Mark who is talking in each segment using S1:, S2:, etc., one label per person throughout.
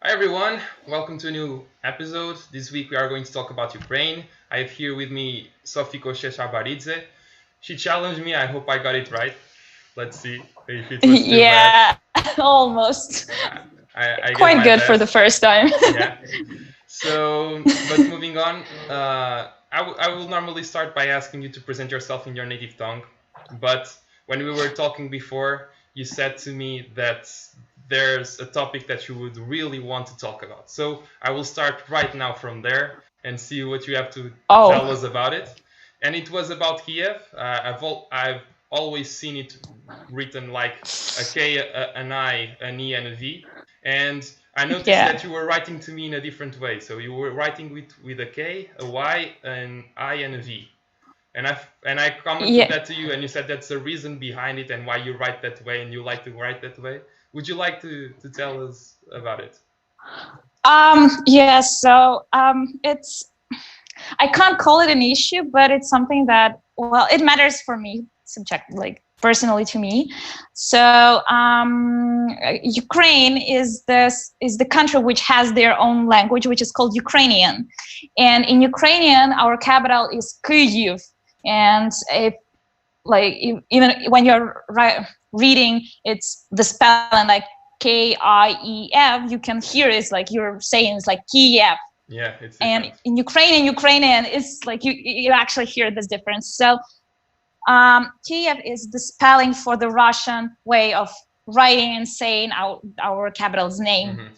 S1: Hi everyone, welcome to a new episode. This week we are going to talk about Ukraine. I have here with me Sofico Sheshaberidze. She challenged me, I hope I got it right. Let's see if it was too bad.
S2: Yeah, almost.
S1: I gave
S2: Quite
S1: my
S2: good for the
S1: best.
S2: first time.
S1: Yeah. So, but moving on, I will normally start by asking you to present yourself in your native tongue. But when we were talking before, you said to me that there's a topic that you would really want to talk about. So I will start right now from there and see what you have to tell
S2: Oh,
S1: us about it. And it was about Kiev. I've always seen it written like a K, an I, an E, and a V. And I noticed
S2: yeah.
S1: that you were writing to me in a different way. So you were writing with a K, a Y, an I, and a V. And I commented
S2: Yeah.
S1: that to you, and you said that's the reason behind it and why you write that way and you like to write that way. Would you like to tell us about it?
S2: Yeah, it's I can't call it an issue, but it's something that, well, it matters for me, personally to me. Ukraine is the country which has their own language, which is called Ukrainian, and in Ukrainian, our capital is Kyiv, and if even when you're reading, it's the spelling like Kief. You can hear it's like you're saying it's like Kiev,
S1: Yeah, it's
S2: and
S1: different.
S2: in Ukrainian, it's like you actually hear this difference. So Kiev is the spelling for the Russian way of writing and saying our capital's name.
S1: Mm-hmm.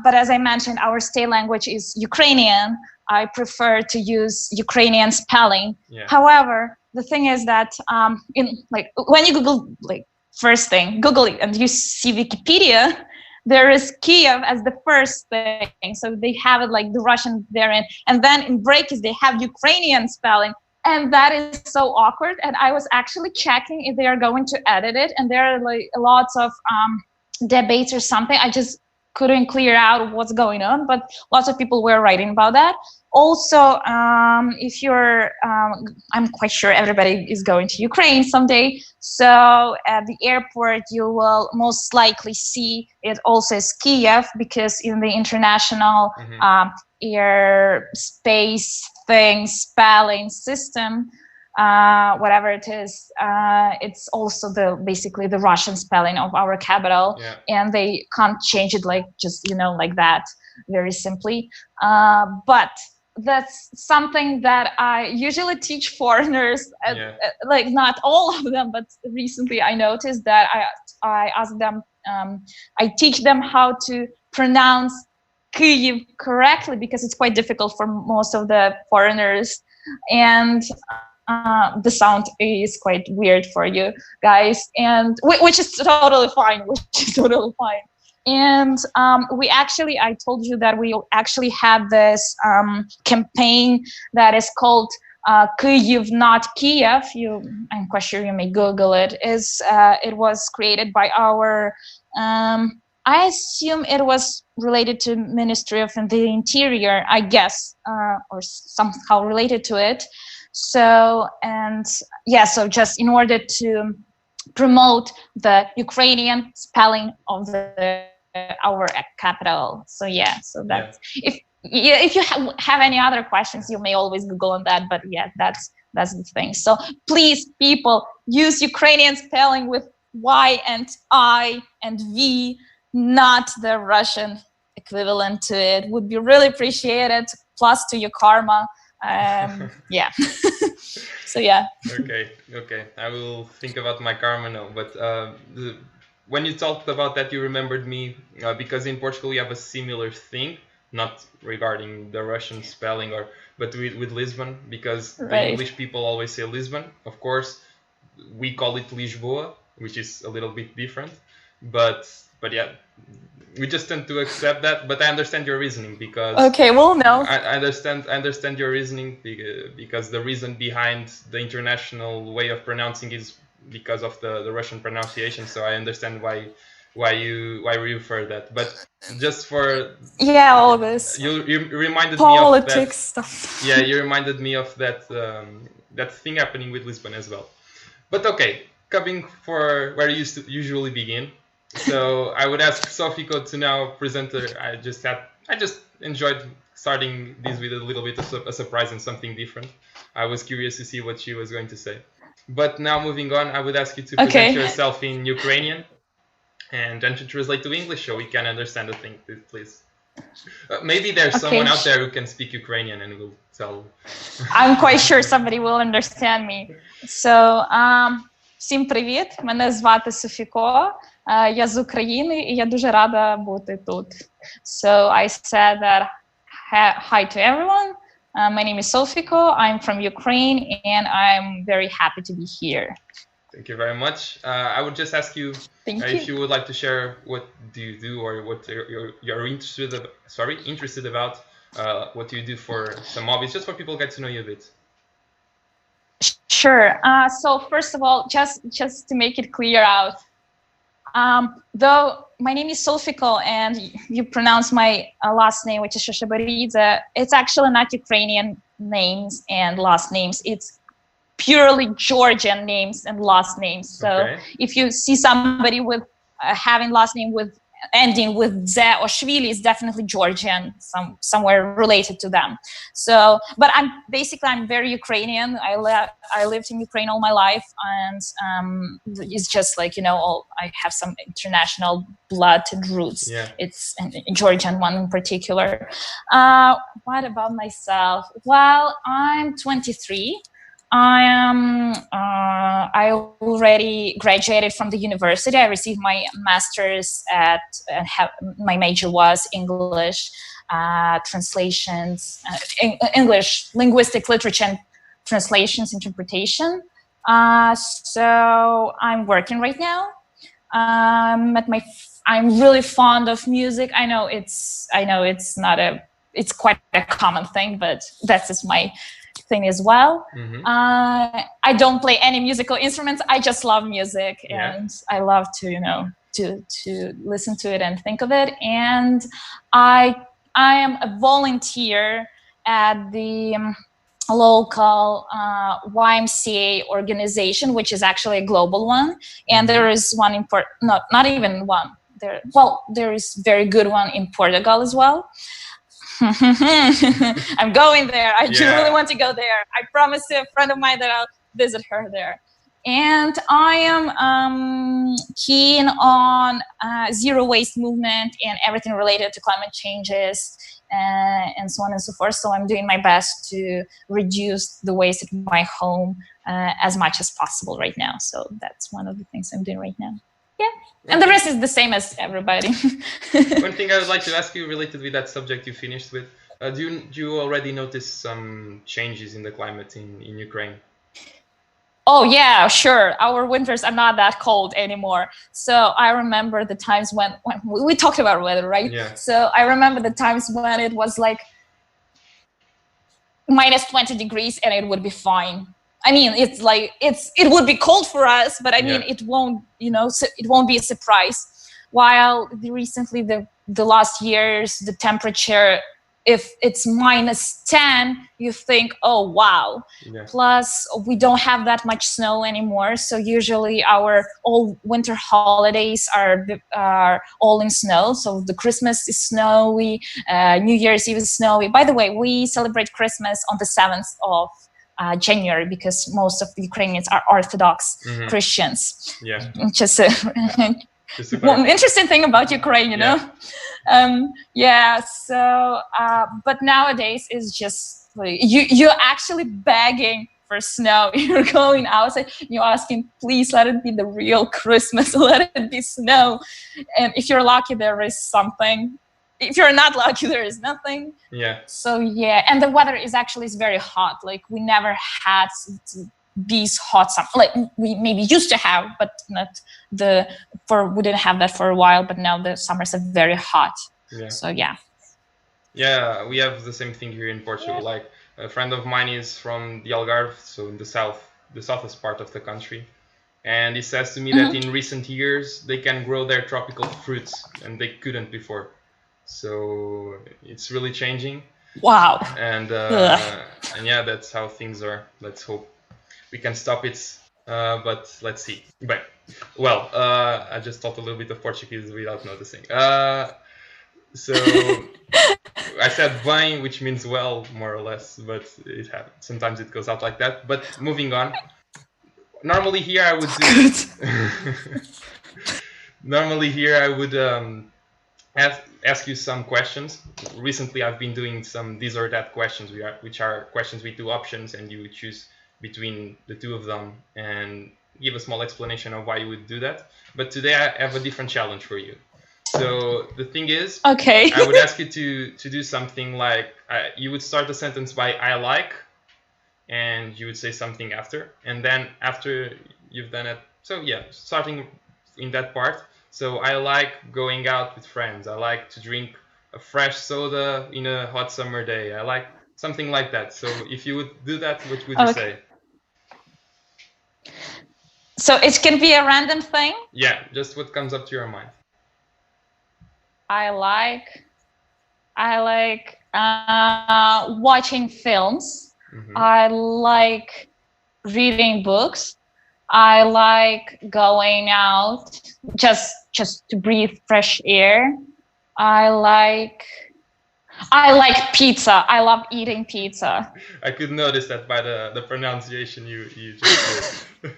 S2: But as I mentioned, our state language is Ukrainian. I prefer to use Ukrainian spelling.
S1: Yeah.
S2: However, the thing is that in when you Google Google it and you see Wikipedia, there is Kiev as the first thing. So they have it like the Russian therein, and then in brackets they have Ukrainian spelling, and that is so awkward. And I was actually checking if they are going to edit it, and there are like lots of debates or something. I just couldn't clear out what's going on, but lots of people were writing about that. Also, if you're, I'm quite sure everybody is going to Ukraine someday. So at the airport, you will most likely see it also as Kiev, because in the international airspace thing spelling system, whatever it is, it's also basically the Russian spelling of our capital,
S1: Yeah.
S2: and they can't change it like just like that very simply. But that's something that I usually teach foreigners,
S1: Yeah.
S2: like not all of them, but recently I noticed that I ask them, I teach them how to pronounce Kyiv correctly, because it's quite difficult for most of the foreigners, and the sound is quite weird for you guys, and which is totally fine, And I told you that we actually had this campaign that is called Kyiv, not Kiev. I'm quite sure you may Google it. It was created by our, I assume it was related to Ministry of the Interior, I guess, or somehow related to it. So just in order to promote the Ukrainian spelling of our capital. If you have any other questions, you may always Google on that. But yeah, that's the thing. So please, people, use Ukrainian spelling with Y and I and V, not the Russian equivalent to it. Would be really appreciated. Plus to your karma. Yeah. So yeah.
S1: Okay. I will think about my karma now. But when you talked about that, you remembered me because in Portugal we have a similar thing, not regarding the Russian spelling but with Lisbon, because the English people always say Lisbon. Of course, we call it Lisboa, which is a little bit different. But yeah, we just tend to accept that. But I understand your reasoning, because
S2: okay, well, no.
S1: I understand your reasoning, because the reason behind the international way of pronouncing is because of the Russian pronunciation. So I understand why you refer that. But just for
S2: all this
S1: you reminded
S2: politics
S1: me of that
S2: stuff.
S1: Yeah, you reminded me of that that thing happening with Lisbon as well. But okay, coming for where you usually begin. So I would ask Sofico to now present her. I just enjoyed starting these with a little bit of a surprise and something different. I was curious to see what she was going to say. But now moving on, I would ask you to present
S2: Okay.
S1: yourself in Ukrainian and then to translate to English so we can understand the thing, please. Maybe there's someone out there who can speak Ukrainian and will tell.
S2: I'm quite sure somebody will understand me. So, всім привіт. Мене звати Софіко. Я з України і я дуже рада бути тут. So I said that hi to everyone. My name is Sofico. I'm from Ukraine and I'm very happy to be here.
S1: Thank you very much. I would just ask you if you would like to share what do you do or what you're interested about. What do you do for some hobbies, just for people to get to know you a bit.
S2: Sure. So first of all, just to make it clear out, though my name is Sofico and you pronounce my last name, which is Sheshaberidze, it's actually not Ukrainian names and last names. It's purely Georgian names and last names. So if you see somebody with having last name with ending with ze or shvili, is definitely Georgian, somewhere related to them. So, but I'm very Ukrainian. I lived in Ukraine all my life, and it's just like, you know, I have some international blood and roots. Yeah. It's a Georgian one in particular. What about myself? Well, I'm 23. I already graduated from the university. I received my master's my major was English translations, English linguistic literature and translations interpretation. So I'm working right now. I'm really fond of music. I know it's quite a common thing, but that's just my thing as well. Mm-hmm. I don't play any musical instruments. I just love music, and I love to, you know, to listen to it and think of it. And I am a volunteer at the local YMCA organization, which is actually a global one. And there is one not even one. There is very good one in Portugal as well. I'm going there. I do really want to go there. I promised a friend of mine that I'll visit her there. And I am keen on zero waste movement and everything related to climate changes and so on and so forth. So I'm doing my best to reduce the waste at my home as much as possible right now. So that's one of the things I'm doing right now. Yeah. And the rest is the same as everybody.
S1: One thing I would like to ask you related with that subject you finished with, do you already notice some changes in the climate in Ukraine?
S2: Oh yeah, sure. Our winters are not that cold anymore. So I remember the times when we talked about weather, right? Yeah. So I remember the times when it was like minus 20 degrees and it would be fine. I mean, it's like it would be cold for us, but I mean, it won't, you know, it won't be a surprise. While recently, the last years, the temperature, if it's minus 10, you think, oh wow. Yeah. Plus, we don't have that much snow anymore, so usually our all winter holidays are all in snow. So the Christmas is snowy, New Year's Eve is snowy. By the way, we celebrate Christmas on the 7th of January because most of the Ukrainians are Orthodox Christians. Yeah, just one interesting thing about Ukraine, you know. So but nowadays it's just like you're actually begging for snow. You're going outside, you're asking, please let it be the real Christmas, let it be snow. And if you're lucky, there is something. If you're not lucky, there is nothing. Yeah. So yeah, and the weather is very hot. Like we never had these hot summer. Like we maybe used to have, but not we didn't have that for a while. But now the summers are very hot. Yeah. So yeah.
S1: Yeah, we have the same thing here in Portugal. Yeah. Like a friend of mine is from the Algarve, so in the southest part of the country. And he says to me that in recent years, they can grow their tropical fruits and they couldn't before. So it's really changing.
S2: Wow.
S1: And yeah, that's how things are. Let's hope we can stop it. But let's see. Bem, Well, I just taught a little bit of Portuguese without noticing. So I said bem, which means well, more or less, but it happens. Sometimes it goes out like that. But moving on. Normally here I would do. Normally here I would ask you some questions. Recently I've been doing some these or that questions, which are questions with two options, and you would choose between the two of them and give a small explanation of why you would do that. But today I have a different challenge for you. So the thing is,
S2: Okay.
S1: I would ask you to do something like you would start a sentence by "I like," and you would say something after, and then after you've done it. So yeah, starting in that part. So I like going out with friends. I like to drink a fresh soda in a hot summer day. I like something like that. So if you would do that, what would you say?
S2: So it can be a random thing?
S1: Yeah, just what comes up to your mind.
S2: I like watching films.
S1: Mm-hmm.
S2: I like reading books. I like going out just to breathe fresh air. I like pizza. I love eating pizza.
S1: I could notice that by the pronunciation you just did.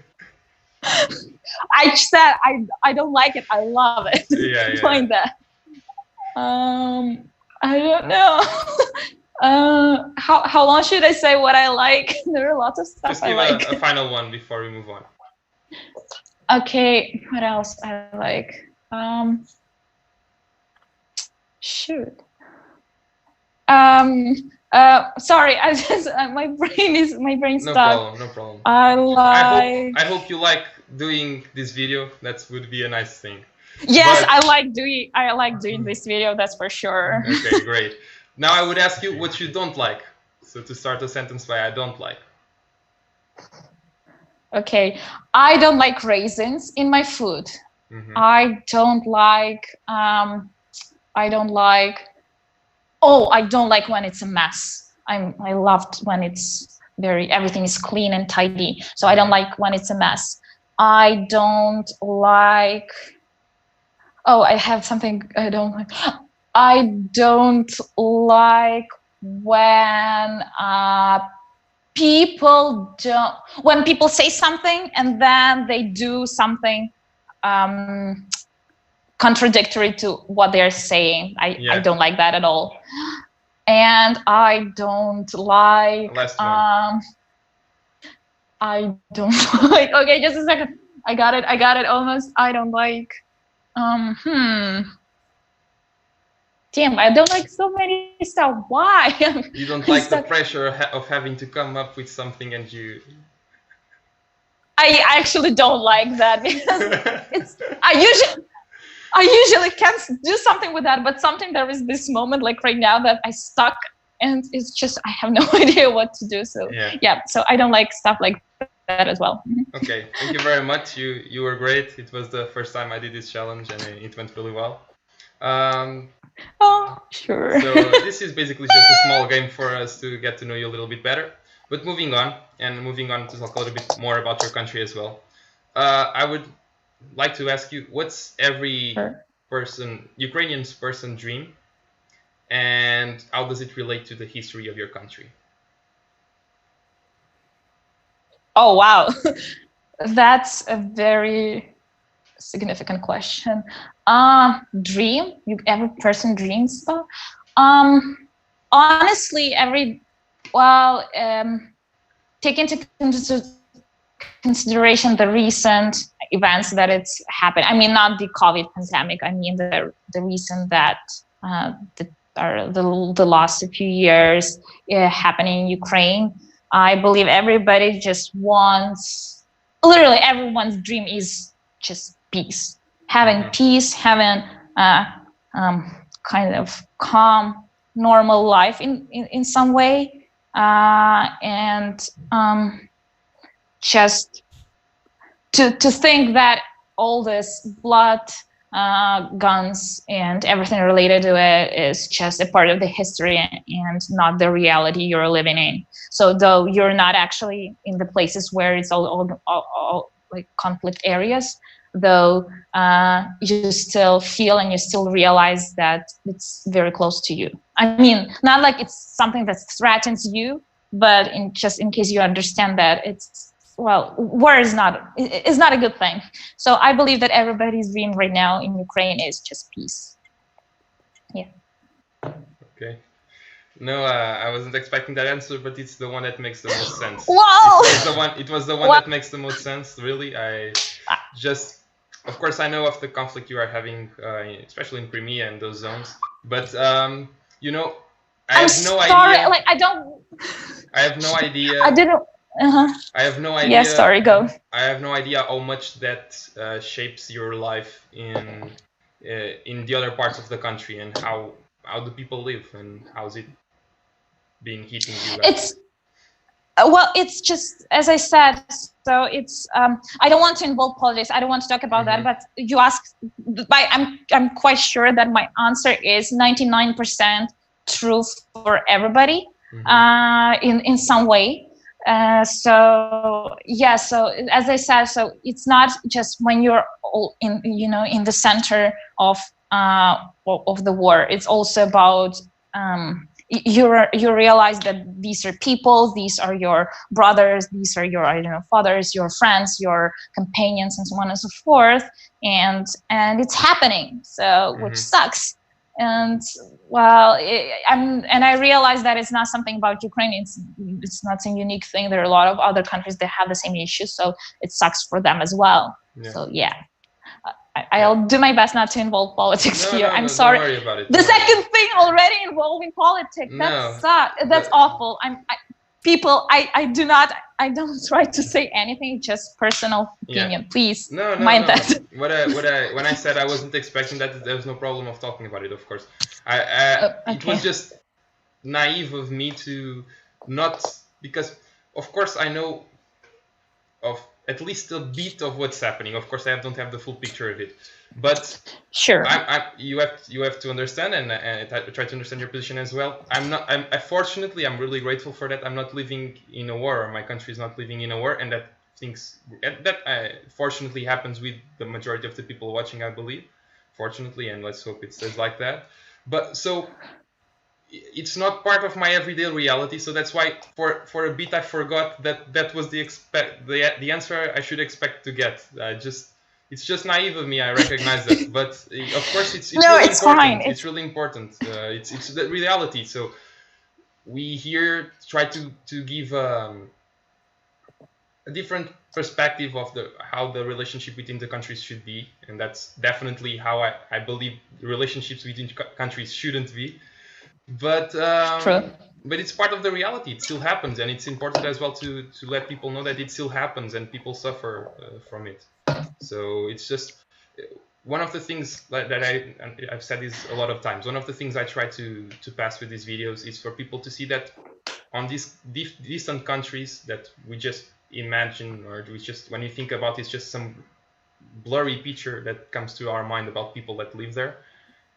S2: I said I don't like it. I love it.
S1: Yeah.
S2: Doing that. I don't know. How long should I say what I like? There are lots of stuff
S1: just
S2: I like.
S1: Just give a final one before we move on.
S2: Okay, what else I like? Shoot. Sorry, I just my brain stopped.
S1: No problem.
S2: I
S1: hope you like doing this video. That would be a nice thing.
S2: Yes, but I like doing this video. That's for sure.
S1: Okay, great. Now I would ask you what you don't like. So to start a sentence by "I don't like."
S2: Okay, I don't like raisins in my food.
S1: Mm-hmm.
S2: I don't like. I don't like when it's a mess. I loved when it's everything is clean and tidy. So I don't like when it's a mess. I don't like. Oh, I have something I don't like. I don't like when when people say something and then they do something contradictory to what they're saying. I don't like that at all. And I don't like I don't like. Okay, just a second. I got it almost. I don't like Damn, I don't like so many stuff. Why?
S1: You don't like the pressure of having to come up with something, and you.
S2: I actually don't like that because I usually can't do something with that, but something there is this moment like right now that I stuck, and it's just I have no idea what to do. So yeah, so I don't like stuff like that as well.
S1: Okay, thank you very much. You were great. It was the first time I did this challenge, and it went really well.
S2: Oh, sure.
S1: So this is basically just a small game for us to get to know you a little bit better. But moving on to talk a little bit more about your country as well. I would like to ask you, what's every Ukrainian person dream, and how does it relate to the history of your country?
S2: Oh, wow. That's a very significant question. Dream? Every person dreams though? Honestly, take into consideration the recent events that it's happened. I mean, not the COVID pandemic. I mean the recent that the last few years happening in Ukraine. I believe everybody just wants, literally everyone's dream is just peace. Having peace, having kind of calm, normal life in some way, and just to think that all this blood, guns, and everything related to it is just a part of the history and not the reality you're living in. So though you're not actually in the places where it's all like conflict areas, though you still feel and you still realize that it's very close to you. I mean, not like it's something that threatens you, but just in case you understand that it's, well, war is not a good thing. So I believe that everybody's dream right now in Ukraine is just peace. Yeah.
S1: Okay. No, I wasn't expecting that answer, but it's the one that makes the most sense.
S2: Wow!
S1: It was the one that makes the most sense, really. Of course, I know of the conflict you are having, especially in Crimea and those zones. But you know, I have no idea.
S2: Like
S1: I have no idea.
S2: I didn't.
S1: I have no idea.
S2: Yeah, sorry, go.
S1: I have no idea how much that shapes your life in the other parts of the country, and how do people live, and how's it being hitting you guys?
S2: It's well, it's just as I said. So it's I don't want to involve politics. I don't want to talk about that. But you asked, I'm quite sure that my answer is 99% true for everybody in some way. So yeah, so as I said, so it's not just when you're all in the center of the war. It's also about you realize that these are people, these are your brothers, these are your fathers, your friends, your companions, and so on and so forth, and it's happening. So which sucks. And well, I realize that it's not something about Ukraine. It's not a unique thing. There are a lot of other countries that have the same issues, so it sucks for them as well. Yeah. So yeah, I'll do my best not to involve politics here. I'm sorry.
S1: Don't worry about it.
S2: The second thing already involving politics. That sucks. That's awful. I don't try to say anything, just personal opinion. Please mind that.
S1: When I said I wasn't expecting that, there was no problem of talking about it, of course. It was just naive of me to not, because of course I know of at least a bit of what's happening. Of course I don't have the full picture of it, but
S2: sure,
S1: you have to understand, and I try to understand your position as well. Fortunately, I'm really grateful for that. I'm not living in a war, or my country is not living in a war, and that fortunately happens with the majority of the people watching, I believe. Fortunately, and let's hope it stays like that. But so it's not part of my everyday reality, so that's why for a bit I forgot that was the answer I should expect to get. It's just naive of me, I recognize that, but of course it's really important. Fine. It's really important. It's the reality. So we here try to give a different perspective of how the relationship between the countries should be, and that's definitely how I believe the relationships between countries shouldn't be. But it's part of the reality. It still happens, and it's important as well to let people know that it still happens and people suffer from it. So it's just one of the things that I've said this a lot of times. One of the things I try to pass with these videos is for people to see that on these distant countries that we just imagine, or we just, when you think about, it's just some blurry picture that comes to our mind about people that live there.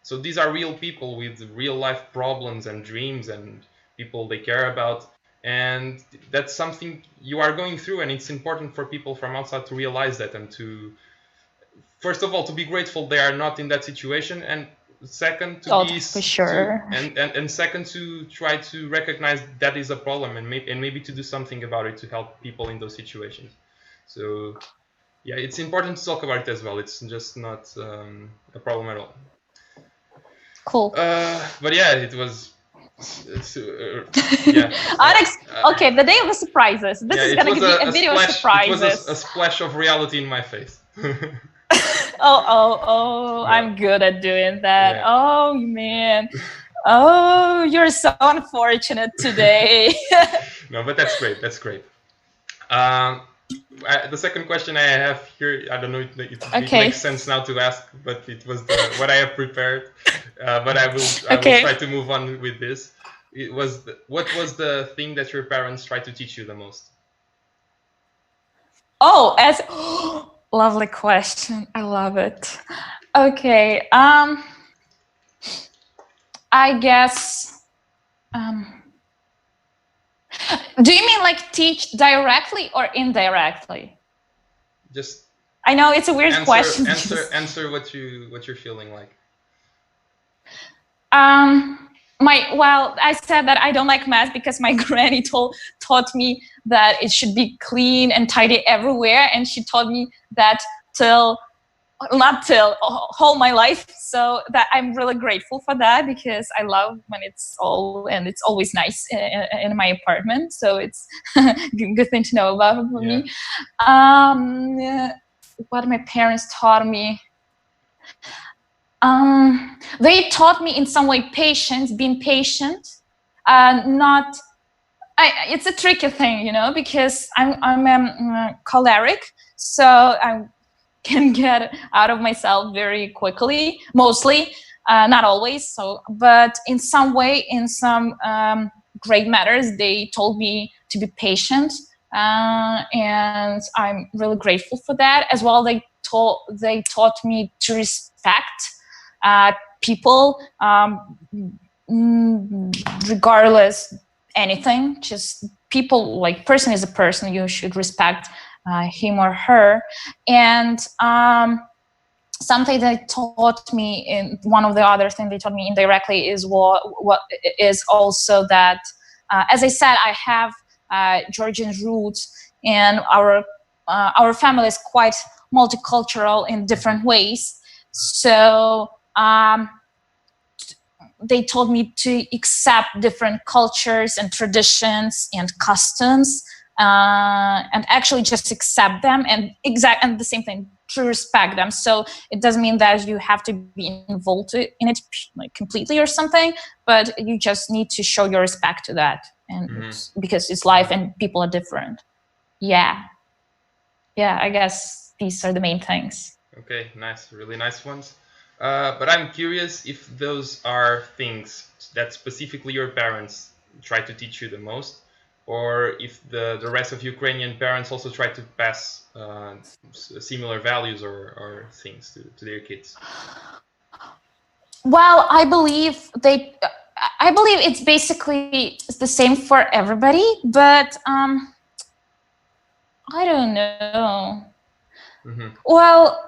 S1: So these are real people with real life problems and dreams and people they care about. And that's something you are going through, and it's important for people from outside to realize that, and to, first of all, to be grateful they are not in that situation, and second, and second, to try to recognize that is a problem, and maybe to do something about it to help people in those situations. So yeah, it's important to talk about it as well. It's just not a problem at all.
S2: Cool.
S1: But yeah, it was.
S2: Okay, the day of the surprises. This is going to be a video of surprises.
S1: It was a splash of reality in my face.
S2: I'm good at doing that. Yeah. Oh, man. Oh, you're so unfortunate today.
S1: No, but that's great. That's great. The second question I have here, I don't know if it makes sense now to ask, but it was what I have prepared. But I will try to move on with this. What was the thing that your parents tried to teach you the most?
S2: Lovely question. I love it. Okay. I guess. Do you mean like teach directly or indirectly?
S1: Just
S2: I know it's a weird question.
S1: Answer what you're feeling like.
S2: I said that I don't like mess because my granny taught me that it should be clean and tidy everywhere, and she taught me that all my life. So that I'm really grateful for that, because I love when it's always nice in my apartment. So it's good thing to know about for me. What my parents taught me. They taught me in some way patience, being patient. It's a tricky thing, because I'm choleric, so I can get out of myself very quickly, mostly, not always. So, but in some way, in some great matters, they told me to be patient, and I'm really grateful for that. As well, they taught me to respect people, regardless anything. Just people, like person is a person. You should respect him or her. And something they taught me, in one of the other things they taught me indirectly, is what is also that, as I said, I have Georgian roots, and our family is quite multicultural in different ways. So they told me to accept different cultures and traditions and customs, and actually just accept them, and the same thing, to respect them. So it doesn't mean that you have to be involved in it like completely or something, but you just need to show your respect to that, and because it's life and people are different. Yeah, I guess these are the main things.
S1: Okay, nice, really nice ones. But I'm curious if those are things that specifically your parents try to teach you the most, or if the rest of Ukrainian parents also try to pass similar values or things to their kids.
S2: Well, I believe it's basically the same for everybody, but I don't know. Well,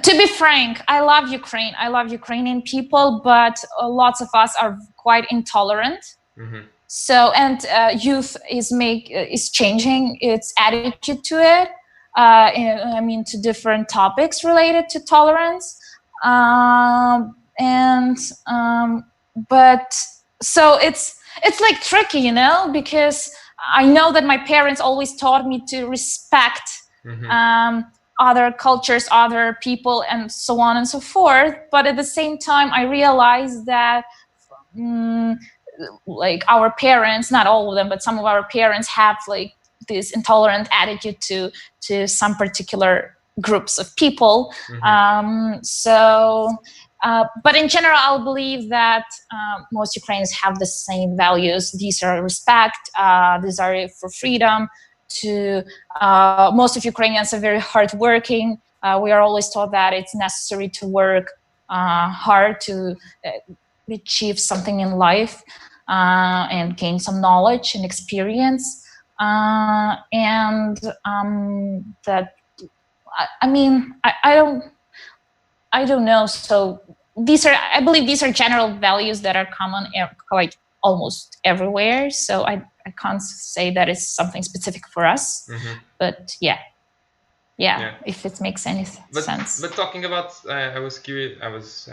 S2: to be frank, I love Ukraine. I love Ukrainian people, but lots of us are quite intolerant. So, and youth is changing its attitude to it. To different topics related to tolerance. But so it's like tricky, because I know that my parents always taught me to respect other cultures, other people, and so on and so forth. But at the same time, I realized that like our parents, not all of them, but some of our parents have like this intolerant attitude to some particular groups of people. But in general, I'll believe that most Ukrainians have the same values. These are respect, these are for freedom. Most of Ukrainians are very hardworking. We are always taught that it's necessary to work hard to achieve something in life and gain some knowledge and experience. I don't know. So I believe these are general values that are common like almost everywhere. So I can't say that it's something specific for us, but yeah, if it makes any sense.
S1: But talking about, I was curious. I was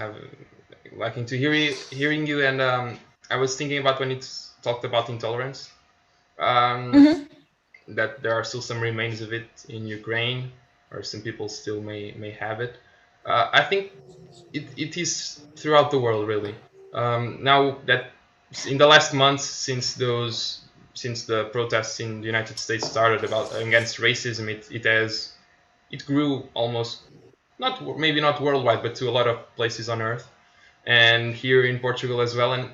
S1: liking to hearing you, and I was thinking about when it talked about intolerance, that there are still some remains of it in Ukraine, or some people still may have it. I think it is throughout the world, really. Now that in the last months, since the protests in the United States started against racism, it grew almost maybe not worldwide, but to a lot of places on Earth, and here in Portugal as well. And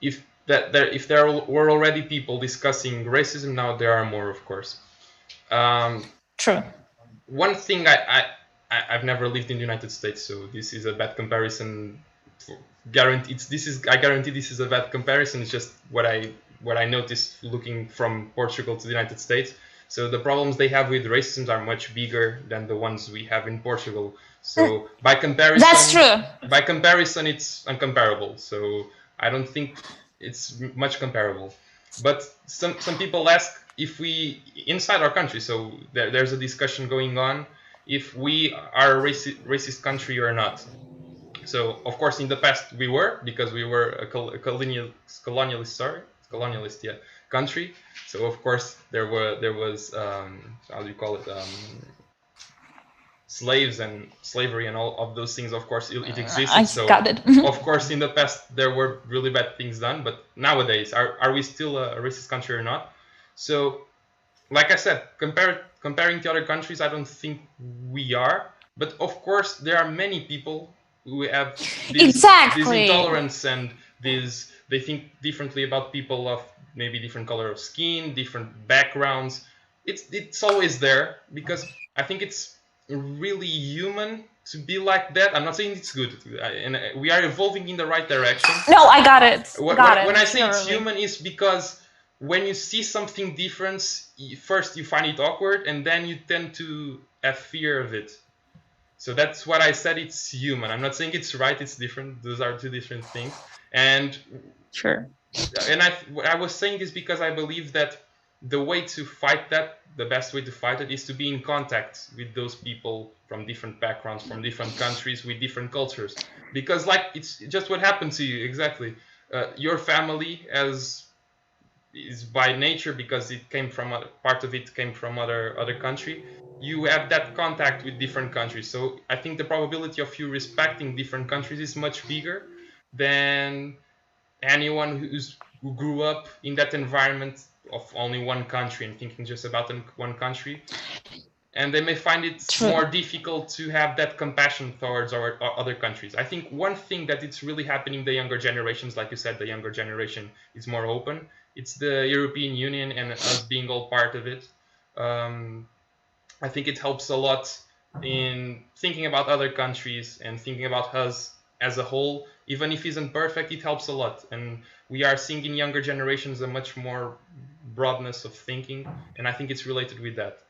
S1: if there were already people discussing racism, now there are more, of course.
S2: True.
S1: One thing I've never lived in the United States, so this is a bad comparison. I guarantee this is a bad comparison. It's just what I noticed looking from Portugal to the United States. So the problems they have with racism are much bigger than the ones we have in Portugal. So by comparison,
S2: that's true.
S1: It's uncomparable. So I don't think it's much comparable. But some people ask if we inside our country. So there's a discussion going on if we are a racist country or not. So of course in the past we were, because we were a colonialist country. So of course there was how do you call it, slaves and slavery and all of those things. Of course it existed.
S2: I
S1: So
S2: got it.
S1: of course in the past there were really bad things done, but nowadays are we still a racist country or not? So like I said, comparing to other countries, I don't think we are. But of course there are many people who have this intolerance and they think differently about people of maybe different color of skin, different backgrounds. It's always there, because I think it's really human to be like that. I'm not saying it's good, and we are evolving in the right direction.
S2: No, I got it.
S1: When I say it's human, is because when you see something different, first you find it awkward, and then you tend to have fear of it. So that's what I said, it's human. I'm not saying it's right, it's different. Those are two different things. And
S2: sure.
S1: And I was saying this because I believe that the way to fight that, the best way to fight it, is to be in contact with those people from different backgrounds, from different countries, with different cultures. Because like it's just what happened to you, exactly. Your family is by nature, because it came from part of it came from other country. You have that contact with different countries. So I think the probability of you respecting different countries is much bigger than anyone who grew up in that environment of only one country and thinking just about one country. And they may find it more difficult to have that compassion towards our other countries. I think one thing that it's really happening in the younger generations, like you said, the younger generation is more open. It's the European Union and us being all part of it. I think it helps a lot in thinking about other countries and thinking about us as a whole. Even if it isn't perfect, it helps a lot. And we are seeing in younger generations a much more broadness of thinking, and I think it's related with that.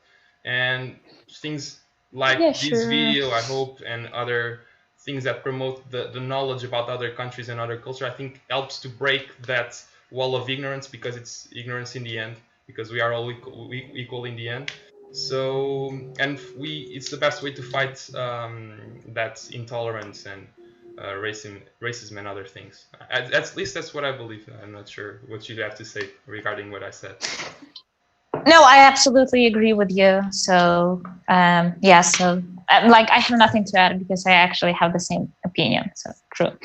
S1: And things like this video, I hope, and other things that promote the knowledge about other countries and other culture, I think helps to break that wall of ignorance, because it's ignorance in the end, because we are all equal in the end. So, and it's the best way to fight that intolerance and racism and other things. At least that's what I believe. I'm not sure what you have to say regarding what I said.
S2: No, I absolutely agree with you. So yeah, so like I have nothing to add, because I actually have the same opinion. So true.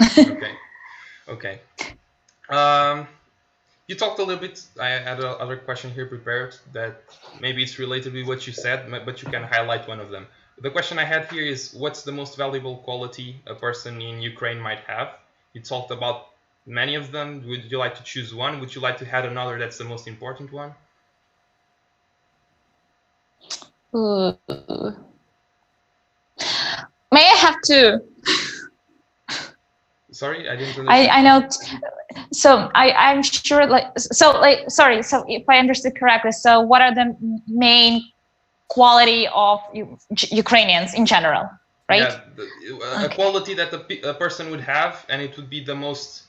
S1: Okay. You talked a little bit. I had another question here prepared that maybe it's related with what you said, but you can highlight one of them. The question I had here is, what's the most valuable quality a person in Ukraine might have? You talked about many of them. Would you like to choose one? Would you like to add another that's the most important one?
S2: Ooh. May I have two?
S1: Sorry, I didn't understand.
S2: I know. So I'm sure, sorry. So if I understood correctly, so what are the main quality of Ukrainians in general, right?
S1: Yeah, a quality that a person would have, and it would be the most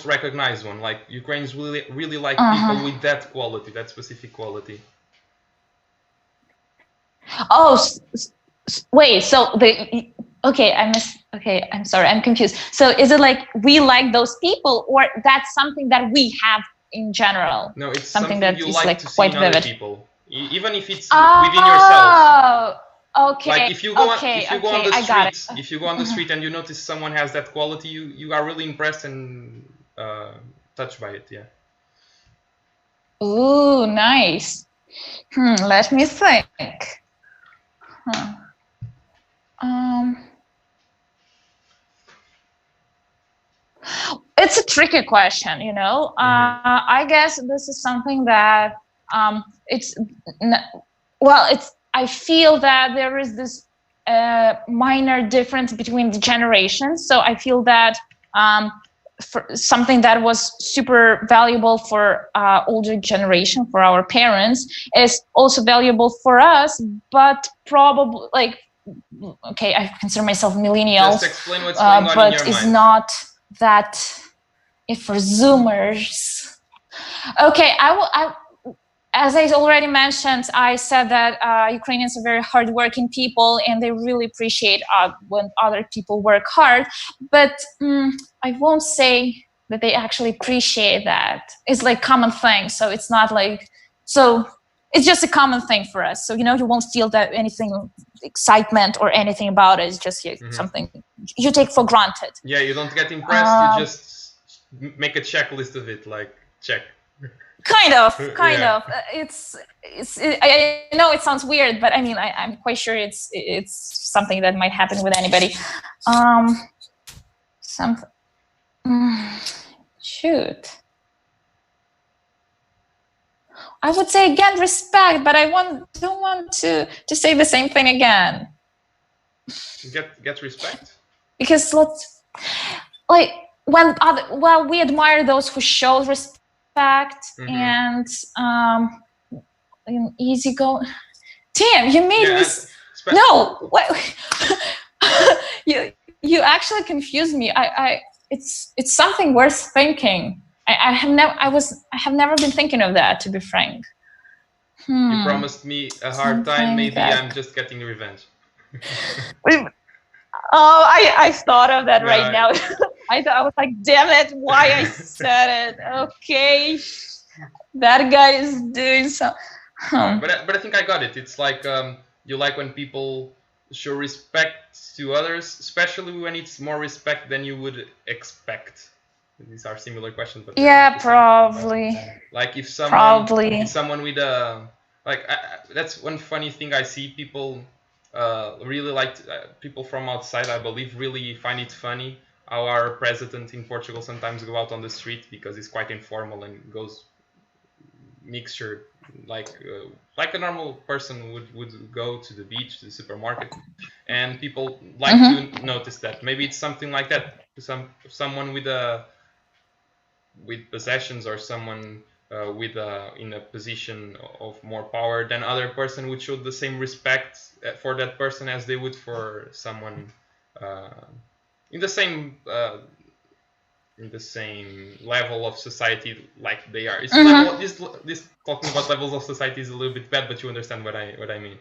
S1: recognized one. Like Ukrainians really like people with that quality, that specific quality.
S2: Oh, wait. So Okay, I'm sorry, I'm confused. So is it like we like those people, or that's something that we have in general?
S1: No, it's something that
S2: is
S1: like to
S2: quite
S1: see in
S2: vivid.
S1: other people, even if it's within yourself.
S2: Okay.
S1: Like if you go on the street,
S2: if
S1: you go on the street and you notice someone has that quality, you are really impressed and touched by it. Yeah.
S2: Ooh, nice. Let me think. It's a tricky question, you know. I guess this is something that I feel that there is this minor difference between the generations. So I feel that for something that was super valuable for older generation, for our parents, is also valuable for us, but probably like, okay, I consider myself millennial,
S1: Just explain what's going on in your
S2: but it's
S1: mind.
S2: not that if for Zoomers. Okay, as I already mentioned, I said that Ukrainians are very hardworking people and they really appreciate when other people work hard. But I won't say that they actually appreciate that. It's like common thing. So it's not like, so it's just a common thing for us. So, you know, you won't feel that anything excitement or anything about it. It's just something you take for granted.
S1: Yeah, you don't get impressed. You just make a checklist of it, like check.
S2: Kind of. I know it sounds weird, but I mean, I'm quite sure it's something that might happen with anybody. Shoot. I would say again respect, but I don't want to say the same thing again.
S1: Get respect.
S2: Because we admire those who show respect. And easy go. Damn, you made me. No, what? you actually confused me. It's something worth thinking. I have never been thinking of that, to be frank.
S1: You promised me a hard time. Maybe I'm just getting revenge.
S2: Oh, I thought of that right now. I was like, damn it, why I said it. Okay, that guy is doing some.
S1: But I think I got it. It's like you like when people show respect to others, especially when it's more respect than you would expect. These are similar questions, but
S2: yeah, probably.
S1: Like if someone with a that's one funny thing I see. People really like people from outside, I believe, really find it funny how our president in Portugal sometimes go out on the street because it's quite informal and goes mixture like a normal person would go to the beach, to the supermarket, and people like to notice that. Maybe it's something like that. Someone with possessions or someone in a position of more power than other person would show the same respect for that person as they would for someone in the same level of society like they are. This talking about levels of society is a little bit bad, but you understand what I mean.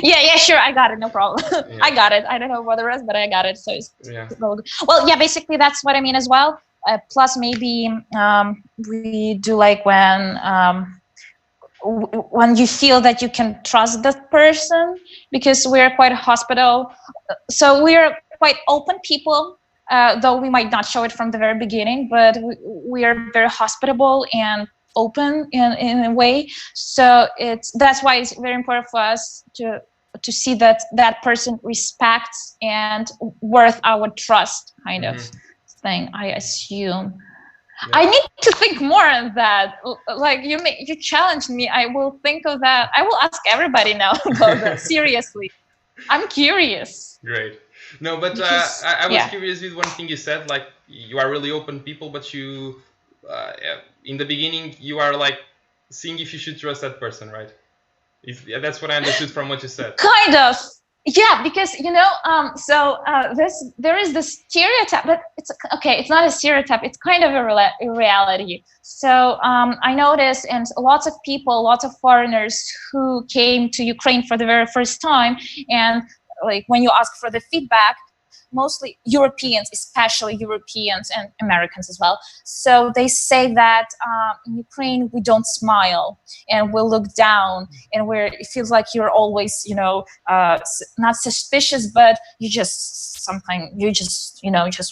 S2: Yeah, sure, I got it, no problem. Yeah. I got it. I don't know about the rest, but I got it. So it's well, yeah, basically that's what I mean as well. Plus, maybe we do like when you feel that you can trust that person, because we're quite hospitable, so we're quite open people. Though we might not show it from the very beginning, but we are very hospitable and open in a way. So that's why it's very important for us to see that person respects and worth our trust, kind of thing, I assume. Yeah. I need to think more on that. Like you challenged me. I will think of that. I will ask everybody now about that. Seriously, I'm curious.
S1: Great. No, but because, I was curious with one thing you said. Like you are really open people, but you, in the beginning, you are like seeing if you should trust that person, right? That's what I understood from what you said.
S2: Kind of. Yeah, because there is this stereotype, but it's okay. It's not a stereotype. It's kind of a reality. So I noticed, and lots of people, lots of foreigners who came to Ukraine for the very first time, and like when you ask for the feedback, mostly Europeans, especially Europeans and Americans as well. So they say that in Ukraine we don't smile and we look down, and it feels like you're always, not suspicious, but you just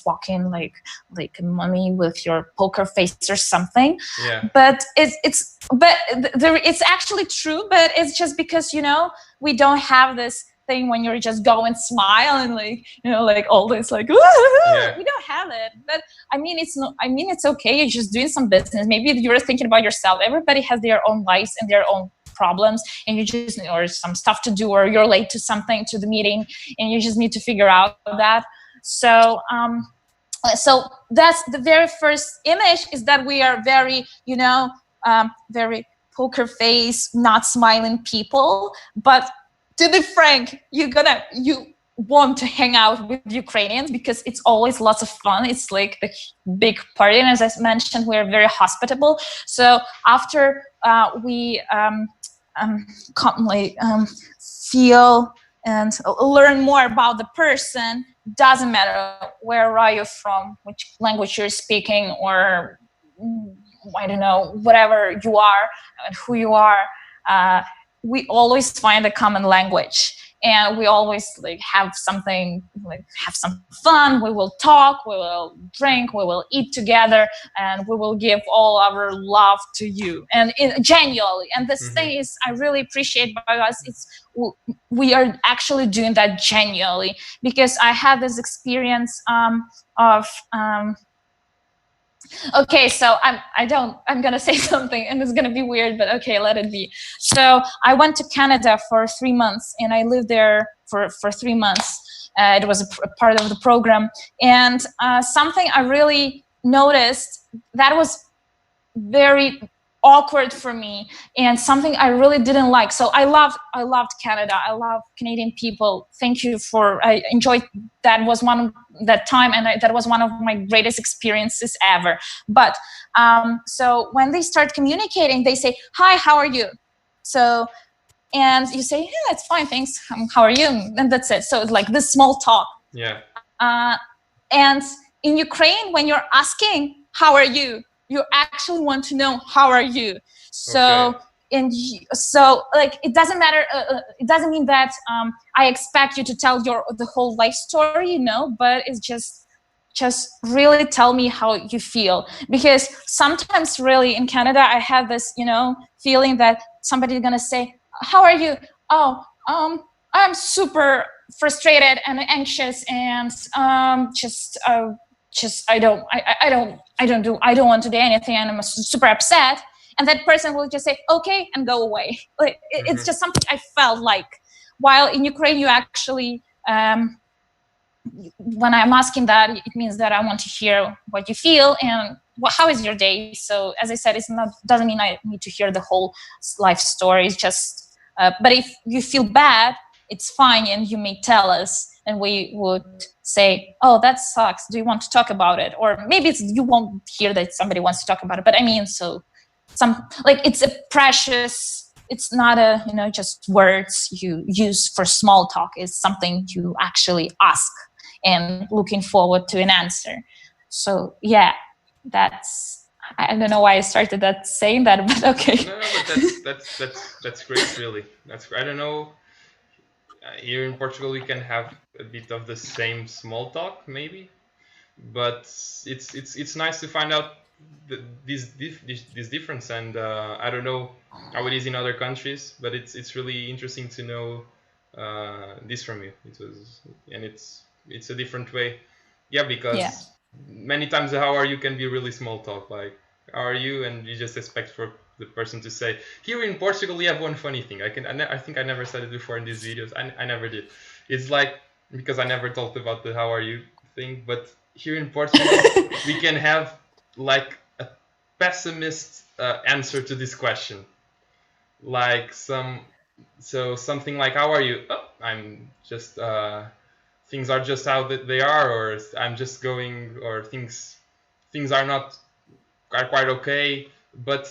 S2: walk in like a mummy with your poker face or something.
S1: Yeah.
S2: But it's actually true, but it's just because we don't have this thing when you're just go and smile and like always like we don't have it. But I mean it's okay. You're just doing some business. Maybe you're thinking about yourself. Everybody has their own lives and their own problems, and you just or some stuff to do, or you're late to something, to the meeting, and you just need to figure out that. So So that's the very first image, is that we are very, very poker face, not smiling people. But to be frank, you want to hang out with Ukrainians because it's always lots of fun. It's like a big party, and as I mentioned, we're very hospitable. So after we feel and learn more about the person, doesn't matter where are you from, which language you're speaking, or I don't know, whatever you are and who you are, we always find a common language, and we always have some fun. We will talk, we will drink, we will eat together, and we will give all our love to you, and genuinely. And this thing is, I really appreciate by us, we are actually doing that genuinely, because I had this experience of okay, so I'm gonna say something, and it's gonna be weird, but okay, let it be. So I went to Canada for 3 months, and I lived there for 3 months. It was a part of the program, and something I really noticed that was very awkward for me, and something I really didn't like. So I loved Canada. I love Canadian people. Thank you I enjoyed that. Was one that time, and that was one of my greatest experiences ever. But so when they start communicating, they say, "Hi, how are you?" So, and you say, "Yeah, it's fine, thanks. How are you?" And that's it. So it's like this small talk.
S1: Yeah.
S2: And in Ukraine, when you're asking, "How are you?" you actually want to know, how are you? So, okay. So it doesn't matter. It doesn't mean that I expect you to tell the whole life story, but it's just really tell me how you feel. Because sometimes really in Canada, I have this, feeling that somebody's going to say, "How are you?" "Oh, I'm super frustrated and anxious, and I don't want to do anything, and I'm super upset." And that person will just say, "Okay," and go away. It's just something I felt like. While in Ukraine, you actually, when I'm asking that, it means that I want to hear what you feel and how is your day. So as I said, doesn't mean I need to hear the whole life story. It's just, but if you feel bad, it's fine, and you may tell us, and we would say, "Oh, that sucks. Do you want to talk about it?" Or maybe you won't hear that somebody wants to talk about it, but I mean, so it's a precious. It's not just words you use for small talk. It's something you actually ask and looking forward to an answer. So yeah, I don't know why I started that saying that, but okay.
S1: No, but that's great, really. I don't know. Here in Portugal, we can have a bit of the same small talk, maybe, but it's nice to find out this difference. And I don't know how it is in other countries, but it's really interesting to know this from you. It's a different way. Yeah, because many times the "how are you" can be really small talk, like "how are you," and you just expect for the person to say. Here in Portugal, we have one funny thing. I think I never said it before in these videos. I never did. It's like, because I never talked about the "how are you" thing, but here in Portugal, we can have like a pessimist answer to this question, like something like "how are you?" "Oh, I'm just things are just how they are," or "I'm just going," or things are quite okay. But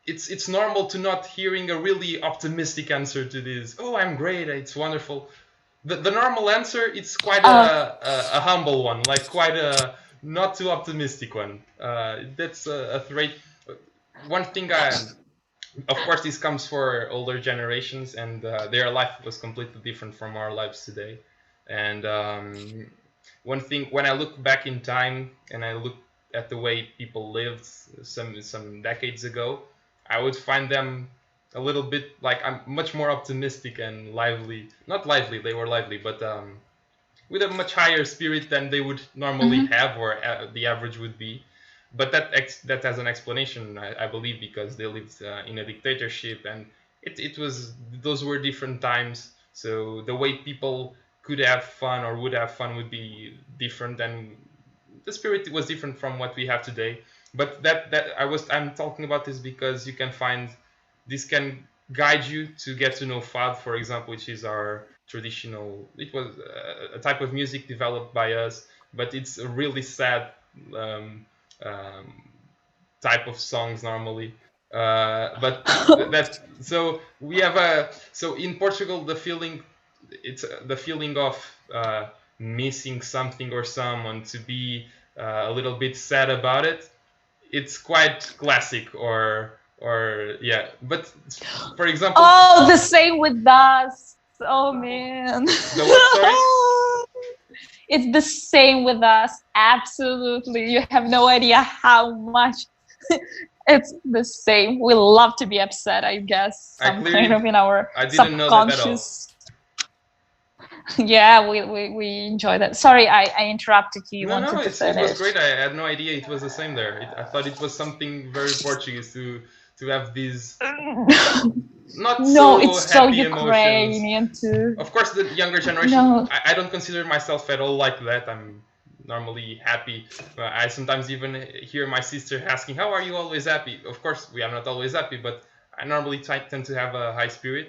S1: it's normal to not hearing a really optimistic answer to this. "Oh, I'm great. It's wonderful." The normal answer, it's quite a humble one, like quite a not too optimistic one. That's a trait. One thing of course, this comes for older generations, and their life was completely different from our lives today. And one thing, when I look back in time and I look at the way people lived some decades ago, I would find them a little bit like, I'm much more optimistic and lively. Not lively, they were lively, but with a much higher spirit than they would normally have, or the average would be. But that has an explanation, I believe, because they lived in a dictatorship, and it was, those were different times. So the way people could have fun or would have fun would be different than the spirit was different from what we have today. But I'm talking about this because you can find this can guide you to get to know fado, for example, which is our traditional. It was a type of music developed by us, but it's a really sad um, um, type of songs normally. But that so we have a so in Portugal the feeling it's the feeling of missing something or someone to be a little bit sad about it. It's quite classic or yeah. But for example,
S2: Oh, the same with us. Oh man.
S1: the what? Sorry.
S2: It's the same with us. Absolutely. You have no idea how much it's the same. We love to be upset, I guess. Some kind of in our
S1: I didn't know that at all.
S2: Yeah, we enjoy that. Sorry, I interrupted you. You wanted to finish.
S1: It was great. I had no idea it was the same there. I thought it was something very Portuguese to have these not
S2: no,
S1: so
S2: it's
S1: happy
S2: so Ukrainian
S1: emotions.
S2: Too.
S1: Of course, the younger generation. No. I don't consider myself at all like that. I'm normally happy. I sometimes even hear my sister asking, "How are you always happy?" Of course, we are not always happy, but I normally tend to have a high spirit.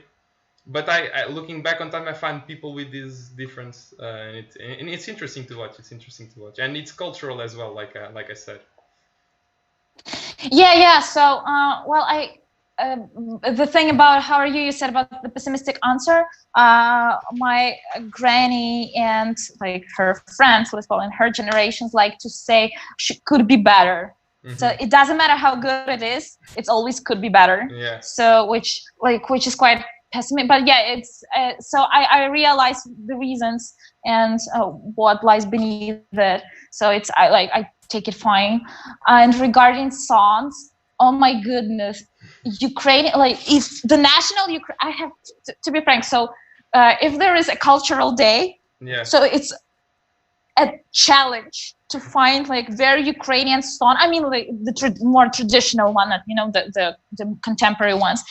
S1: But I looking back on time, I find people with this difference, and it's interesting to watch. It's interesting to watch, and it's cultural as well. Like I said.
S2: Yeah. So, well, the thing about how are you? You said about the pessimistic answer. My granny and like her friends, let's call it, her generations, like to say could be better. Mm-hmm. So it doesn't matter how good it is; it's always could be better.
S1: Yeah.
S2: So which is quite pessimistic, but yeah, it's so I realize the reasons and what lies beneath it. So it's I take it fine. And regarding songs, oh my goodness, Ukrainian, like if the national I have to be frank. So if there is a cultural day,
S1: yeah.
S2: So it's a challenge to find like very Ukrainian song. I mean, like the more traditional one, the contemporary ones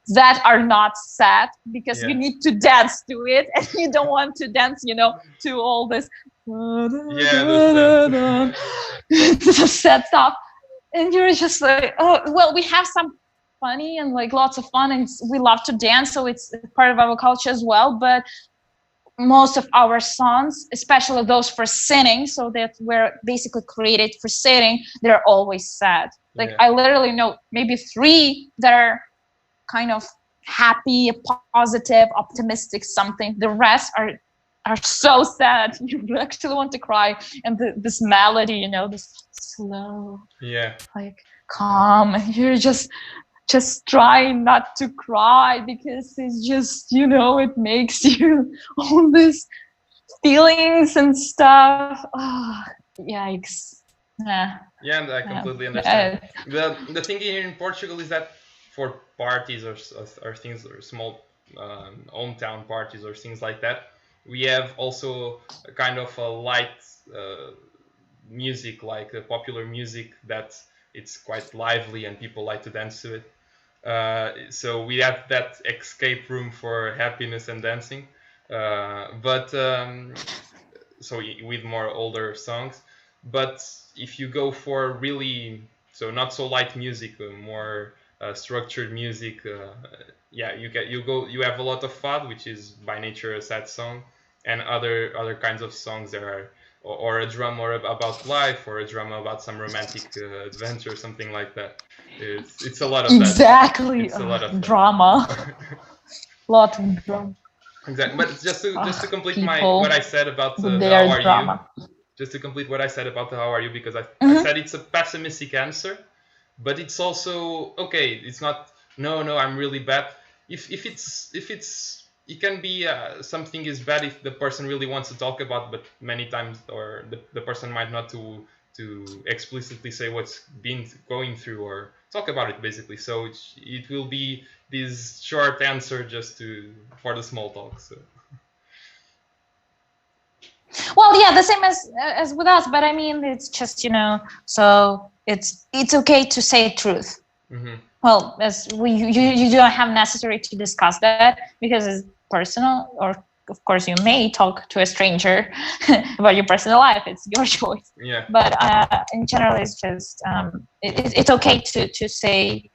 S2: that are not sad because you need to dance to it and you don't want to dance, to all this the sad stuff. And you're just like, oh, well, we have some funny and like lots of fun and we love to dance. So it's part of our culture as well. But most of our songs, especially those for singing, so that were basically created for singing, they're always sad. Like I literally know maybe 3 that are kind of happy, positive, optimistic something. The rest are so sad. You actually want to cry. And this melody, this slow, like calm. And you're just trying not to cry because it's just, it makes you all these feelings and stuff. Oh, yikes.
S1: Yeah, and I completely understand. The thing here in Portugal is that for parties or things or small hometown parties or things like that, we have also a kind of a light music, like popular music that it's quite lively and people like to dance to it. So we have that escape room for happiness and dancing. But so with more older songs. But if you go for really not so light music, more structured music, you have a lot of fado, which is by nature a sad song, and other kinds of songs that are or a drama about life, or a drama about some romantic adventure, something like that. It's a lot of
S2: exactly.
S1: It's a lot of
S2: drama. Lot of drama.
S1: Exactly, but just to complete what I said about how are drama. You. Just to complete what I said about the how are you, because I said it's a pessimistic answer, but it's also okay. It's not no. I'm really bad. If it can be something is bad if the person really wants to talk about, but many times or the person might not to explicitly say what's been going through or talk about it basically. So it will be this short answer just for the small talk. So.
S2: Well, yeah, the same as with us, but I mean, it's just so it's okay to say truth.
S1: Mm-hmm.
S2: Well, as you don't have necessary to discuss that because it's personal or of course, you may talk to a stranger about your personal life. It's your choice.
S1: Yeah.
S2: But in general, it's just it's okay to say.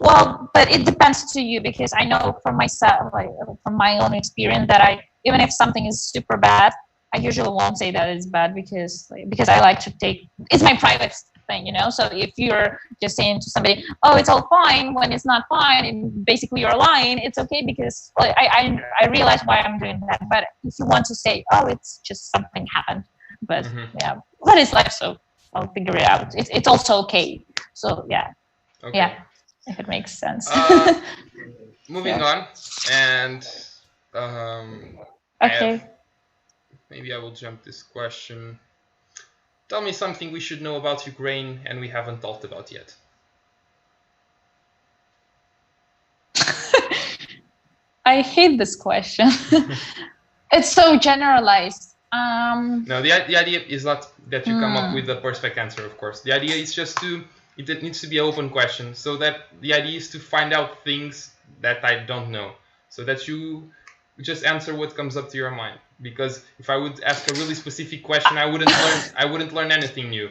S2: Well, but it depends to you, because I know from myself, like from my own experience, that even if something is super bad, I usually won't say that it's bad, because I like to take, it's my private thing, you know. So if you're just saying to somebody, oh, it's all fine, when it's not fine, and basically you're lying, it's okay, because like, I realize why I'm doing that. But if you want to say, oh, it's just something happened, but yeah, but it's life, so I'll figure it out. It's also okay. So yeah,
S1: Okay.
S2: yeah, if it makes sense.
S1: Moving on, and
S2: Okay.
S1: maybe I will jump this question. Tell me something we should know about Ukraine and we haven't talked about yet.
S2: I hate this question. It's so generalized.
S1: No, the idea is not that you come up with the perfect answer, of course. The idea is just it needs to be an open question, so that the idea is to find out things that I don't know, so that you just answer what comes up to your mind. Because if I would ask a really specific question, I wouldn't learn anything new.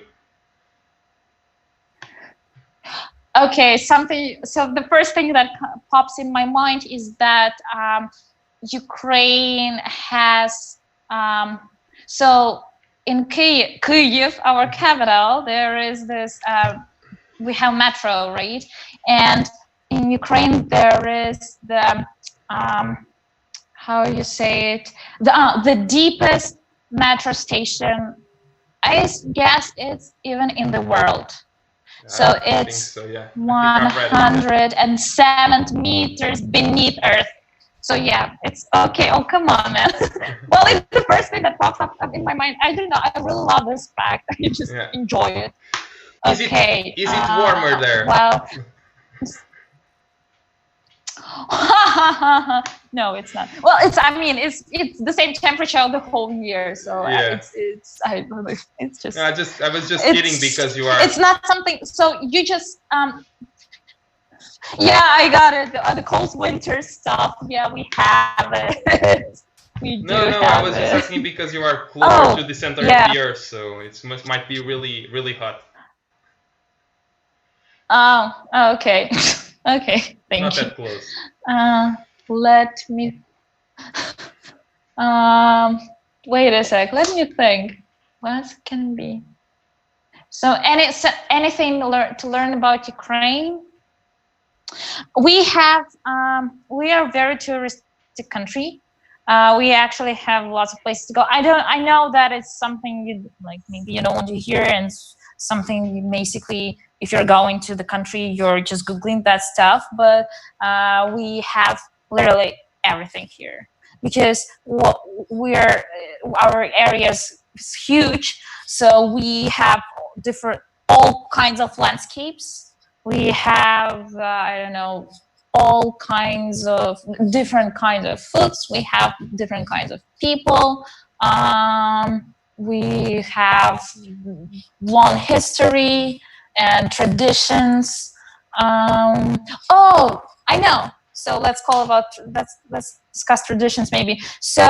S2: Okay, something. So the first thing that pops in my mind is that Ukraine has. So in Kyiv, our capital, there is this. We have metro, right? And in Ukraine, there is the. How you say it? The deepest metro station. I guess it's even in the world. So it's 107 meters beneath Earth. So yeah, it's okay. Oh, come on, man. Well, it's the first thing that pops up in my mind. I don't know. I really love this fact. I just enjoy it. Okay.
S1: Is it warmer there?
S2: Well, no, it's not. Well, it's the same temperature the whole year. So it's just.
S1: No, I was just kidding, because you are.
S2: It's not something. So you just yeah, I got it. The cold winter stuff. Yeah, we have it. We do.
S1: No, I was just asking because you are closer to the center of the Earth, so it might be really, really hot.
S2: Oh, okay. Okay, thank you.
S1: Not that close.
S2: Let me. Wait a sec. Let me think. What can be? So, anything to learn about Ukraine? We have. We are a very touristic country. We actually have lots of places to go. I know that it's something you like. Maybe you don't want to hear, and something you basically. If you're going to the country, you're just Googling that stuff. But we have literally everything here, because our area is huge. So we have all kinds of landscapes. We have, I don't know, all kinds of different kinds of foods. We have different kinds of people. We have long history and traditions. Oh, I know. So let's discuss traditions maybe. So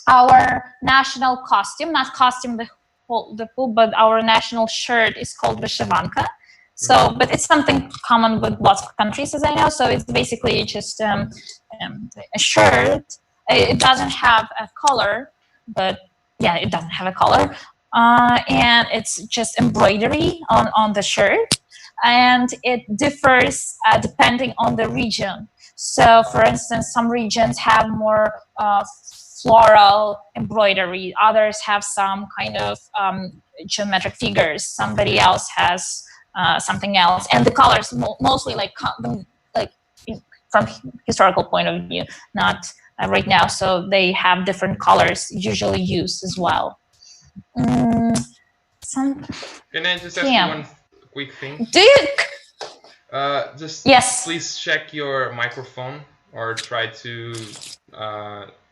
S2: our national costume, not costume the full, but our national shirt is called vyshivanka. So, but it's something common with lots of countries, as I know. So it's basically just a shirt. It doesn't have a color, but yeah, it doesn't have a color. And it's just embroidery on the shirt, and it differs depending on the region. So, for instance, some regions have more floral embroidery, others have some kind of geometric figures, somebody else has something else, and the colors mostly from historical point of view, not right now. So they have different colors usually used as well.
S1: Can I just ask you one quick thing?
S2: Do you?
S1: Yes. Please check your microphone, or try to.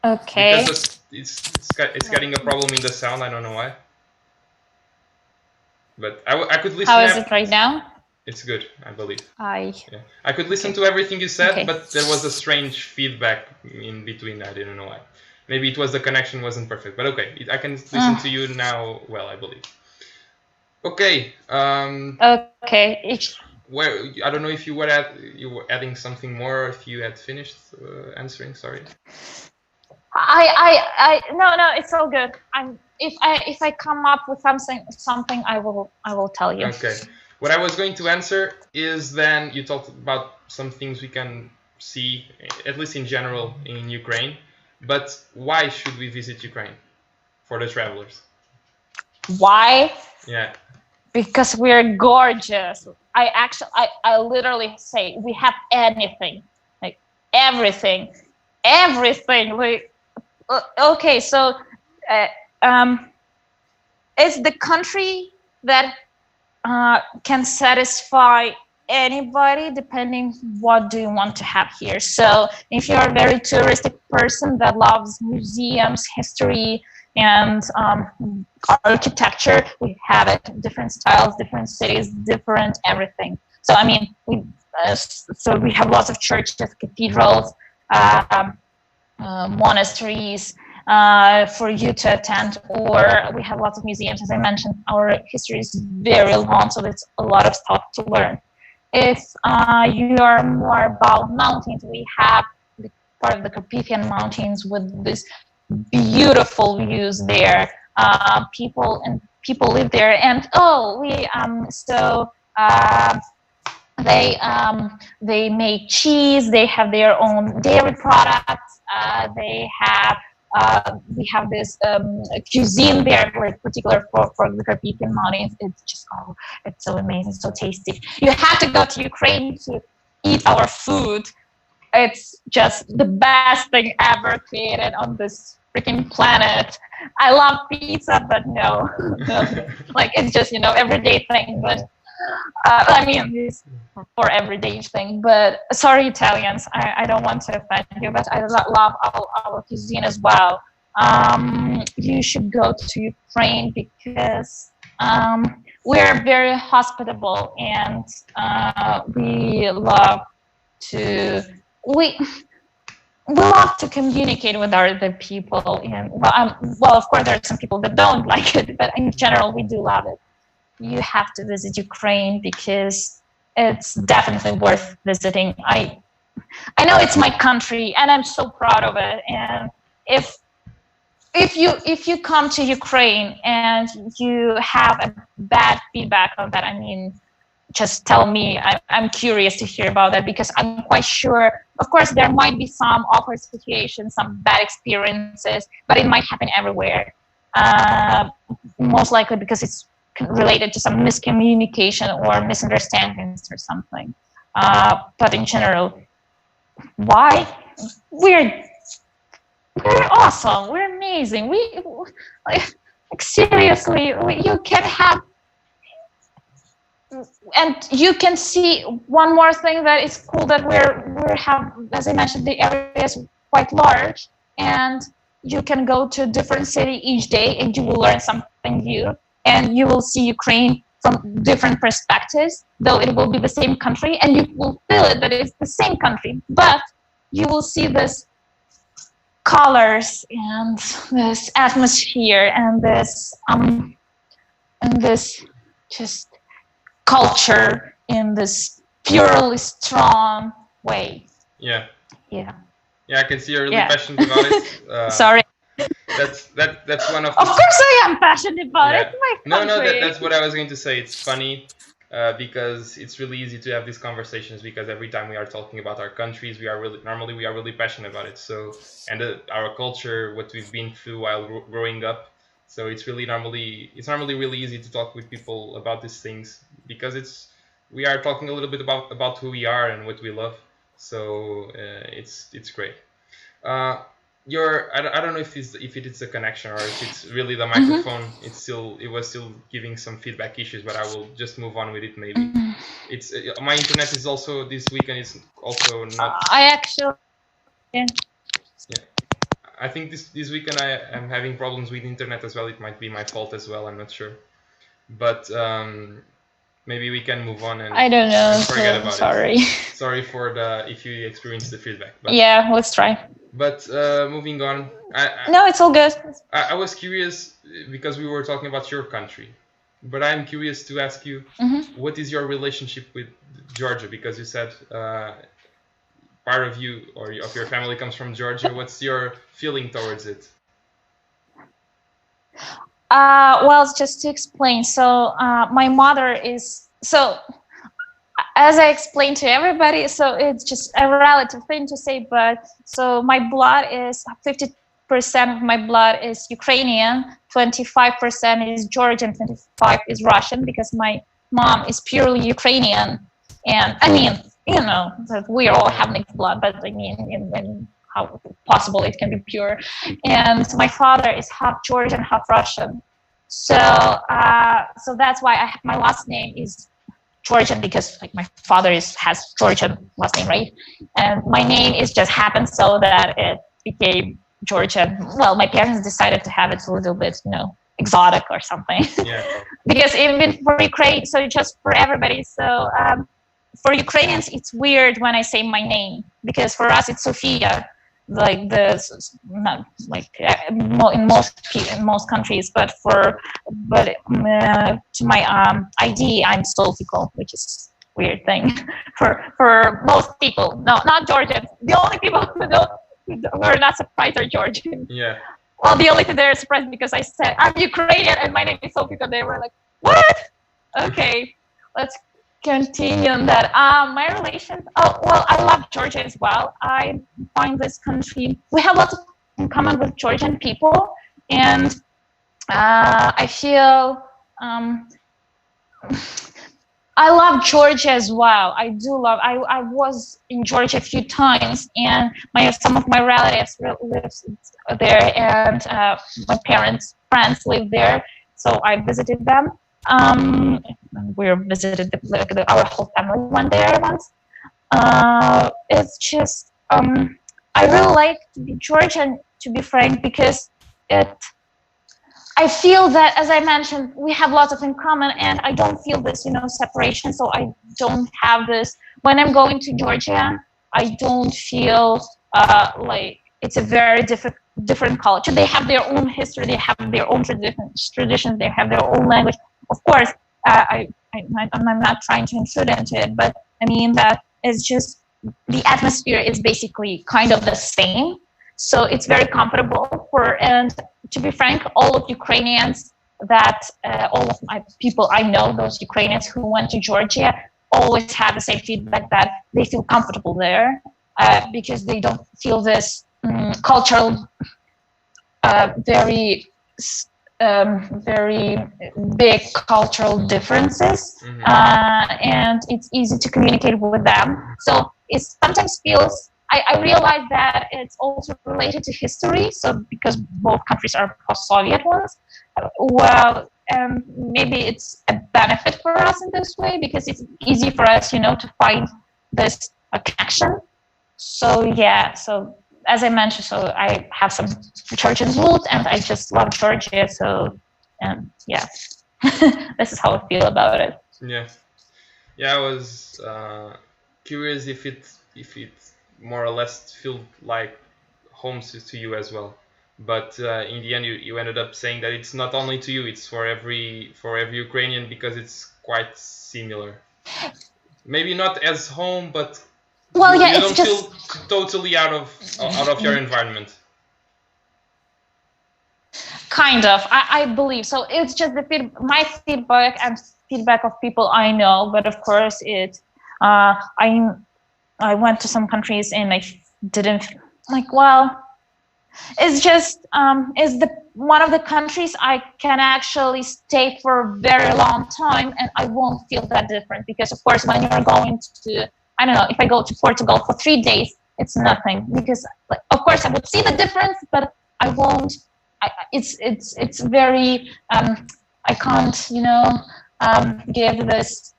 S2: Okay.
S1: Because it's getting a problem in the sound. I don't know why. But I could listen.
S2: How is it right now?
S1: It's good, I believe.
S2: I
S1: Yeah. I could listen
S2: okay.
S1: to everything you said,
S2: Okay.
S1: but there was a strange feedback in between. I didn't know why. Maybe it was the connection wasn't perfect, but okay, I can listen to you now. Well, I believe. Okay.
S2: Okay.
S1: Where I don't know if you were adding something more, or if you had finished answering. Sorry.
S2: No, it's all good. If I come up with something, I will tell you.
S1: Okay. What I was going to answer is then you talked about some things we can see, at least in general, in Ukraine. But why should we visit Ukraine for the travelers?
S2: Why?
S1: Yeah.
S2: Because we're gorgeous. I literally say we have anything, like everything, everything. Okay, so uh, um, it's the country that can satisfy anybody depending what do you want to have here. So if you're a very touristic person that loves museums, history, and architecture, we have it, different styles, different cities, different everything. So I mean, so we have lots of churches, cathedrals, um, monasteries for you to attend, or we have lots of museums. As I mentioned, our history is very long, so there's a lot of stuff to learn. If you are more about mountains, we have part of the Carpathian Mountains with this beautiful views there. People live there, and they make cheese. They have their own dairy products. We have this cuisine there, like particular for the Carpathian Mountains. It's so amazing, so tasty. You have to go to Ukraine to eat our food. It's just the best thing ever created on this freaking planet. I love pizza, but no, like it's just everyday thing. But I mean, it's for everyday thing. But sorry, Italians, I don't want to offend you, but I love our cuisine as well. You should go to Ukraine because we're very hospitable, and we love to we we love to communicate with other people. And well, of course, there are some people that don't like it, but in general, we do love it. You have to visit Ukraine because it's definitely worth visiting. I know it's my country, and I'm so proud of it. And if you come to Ukraine and you have a bad feedback on that, I mean, just tell me. I'm curious to hear about that, because I'm quite sure, of course, there might be some awkward situations, some bad experiences, but it might happen everywhere. Most likely because it's related to some miscommunication or misunderstandings or something. But in general, why? We're we're awesome. We're amazing. Like seriously, you can have, and you can see one more thing that is cool, that we have, as I mentioned, the area is quite large, and you can go to a different city each day and you will learn something new, and you will see Ukraine from different perspectives, though it will be the same country, and you will feel it that it's the same country, but you will see this colors and this atmosphere and this just culture in this purely strong way.
S1: Yeah.
S2: Yeah.
S1: Yeah, I can see you're really passionate about it.
S2: Sorry.
S1: That's one of.
S2: Of course, I am passionate about it. My country.
S1: No, that's what I was going to say. It's funny because it's really easy to have these conversations, because every time we are talking about our countries, we are really passionate about it. So, and our culture, what we've been through while growing up. So it's normally really easy to talk with people about these things, because we are talking a little bit about who we are and what we love. So it's great. I don't know if it is a connection, or if it's really the microphone. It was still giving some feedback issues, but I will just move on with it. Maybe it's my internet is also this weekend is also not.
S2: I actually. Yeah.
S1: I think this weekend I am having problems with internet as well. It might be my fault as well. I'm not sure, but maybe we can move on
S2: I don't know.
S1: and forget
S2: So
S1: about
S2: sorry.
S1: it. Sorry for if you experience the feedback. But,
S2: Yeah, let's try.
S1: But moving on,
S2: No, it's all good.
S1: I was curious because we were talking about your country, but I'm curious to ask you, what is your relationship with Georgia? Because you said part of you or of your family comes from Georgia. What's your feeling towards it?
S2: Well, just to explain. So my mother is so. As I explained to everybody, so it's just a relative thing to say, but so my blood is 50% of my blood is Ukrainian, 25% is Georgian, 25 is Russian, because my mom is purely Ukrainian. And I mean, you know, that we all have mixed blood, but I mean, in how possible it can be pure. And my father is half Georgian, half Russian. So, so that's why my last name is Georgian, because like my father has Georgian last name, right? And my name is just happened so that it became Georgian. Well, my parents decided to have it a little bit, exotic or something.
S1: Yeah.
S2: Because even for Ukraine, so just for everybody. So for Ukrainians, it's weird when I say my name, because for us it's Sofia, like not like in most countries, but to my ID I'm Sofico, which is weird thing for most people. No, not Georgians. The only people who are not surprised are Georgians.
S1: Yeah.
S2: Well, the only thing they're surprised because I said I'm Ukrainian and my name is Sofico. They were like, what? Okay, let's continue on that. My relations. Oh well, I love Georgia as well. I find this country. We have lots in common with Georgian people, and I feel I love Georgia as well. I do love. I was in Georgia a few times, and some of my relatives live there, and my parents' friends live there, so I visited them. We visited our whole family went there once. It's just I really like to be Georgian, to be frank, because I feel that, as I mentioned, we have lots of in common, and I don't feel this, separation. So I don't have this when I'm going to Georgia. I don't feel like it's a very different culture. They have their own history. They have their own traditions. They have their own language. Of course, I'm not trying to intrude into it, but I mean that it's just the atmosphere is basically kind of the same. So it's very comfortable and to be frank, all of Ukrainians all of my people I know, those Ukrainians who went to Georgia, always had the same feedback that they feel comfortable there because they don't feel this cultural, very big cultural differences, and it's easy to communicate with them. So it sometimes feels, I realize that it's also related to history. So because both countries are post-Soviet ones, well, maybe it's a benefit for us in this way because it's easy for us, to find this connection. So yeah, so as I mentioned, so I have some Georgian roots and I just love Georgia. So, yeah, this is how I feel about it.
S1: Yeah. Yeah, I was curious if it more or less feel like home to you as well. But in the end, you ended up saying that it's not only to you; it's for every Ukrainian because it's quite similar. Maybe not as home, but
S2: well, yeah,
S1: you
S2: it's
S1: don't
S2: just
S1: feel totally out of your environment.
S2: Kind of, I believe so. It's just my feedback and feedback of people I know. But of course, I went to some countries and I didn't it's just it's one of the countries I can actually stay for a very long time and I won't feel that different because of course when you're going to, I don't know, if I go to Portugal for 3 days, it's nothing because of course I would see the difference, but I won't. It's very I can't give this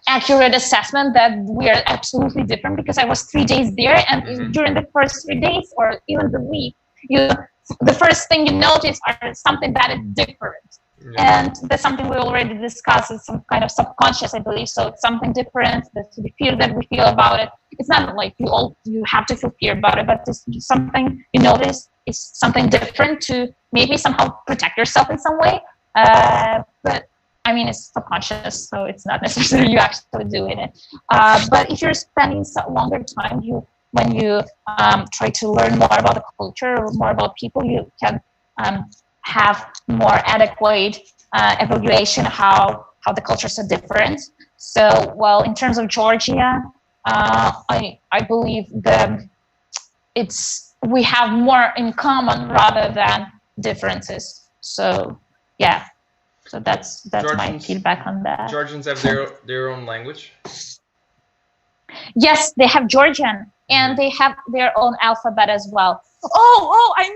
S2: accurate assessment that we are absolutely different because I was 3 days there and during the first 3 days or even the week, the first thing you notice are something that is different. And that's something we already discussed. It's some kind of subconscious, I believe. So it's something different. The fear that we feel about it. It's not like you have to feel fear about it, but it's something you notice. It's something different to maybe somehow protect yourself in some way. But I mean, it's subconscious, so it's not necessarily you actually doing it. But if you're spending some longer time, when you try to learn more about the culture or more about people, you can have more adequate evaluation how the cultures are different. So, well, in terms of Georgia, I believe we have more in common rather than differences. So, yeah. So that's my feedback on that.
S1: Georgians have their own language.
S2: Yes, they have Georgian, and they have their own alphabet as well. Oh, I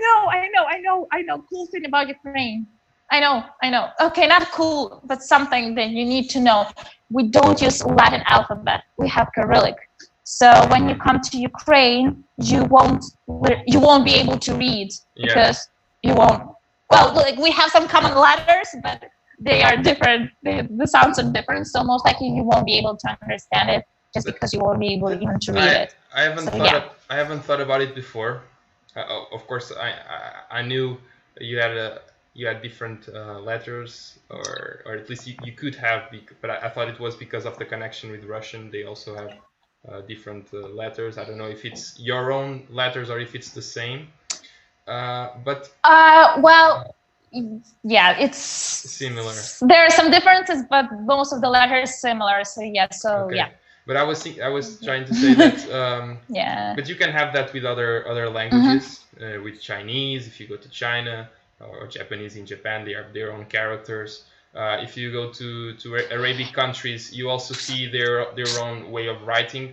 S2: know. Cool thing about Ukraine. I know. Okay, not cool, but something that you need to know. We don't use Latin alphabet. We have Cyrillic. So when you come to Ukraine, you won't be able to read because you won't. Well, like we have some common letters, but they are different. The sounds are different. So most likely you won't be able to understand it just because you won't be able even to read it.
S1: I haven't thought about it before. Of course, I knew you had different letters, or at least you could have, but I thought it was because of the connection with Russian. They also have different letters. I don't know if it's your own letters or if it's the same. But
S2: well, yeah, it's
S1: similar.
S2: There are some differences, but most of the letters similar. So yeah, yeah.
S1: But I was trying to say that
S2: yeah.
S1: But you can have that with other languages, with Chinese. If you go to China or Japanese in Japan, they have their own characters. If you go to Arabic countries, you also see their own way of writing,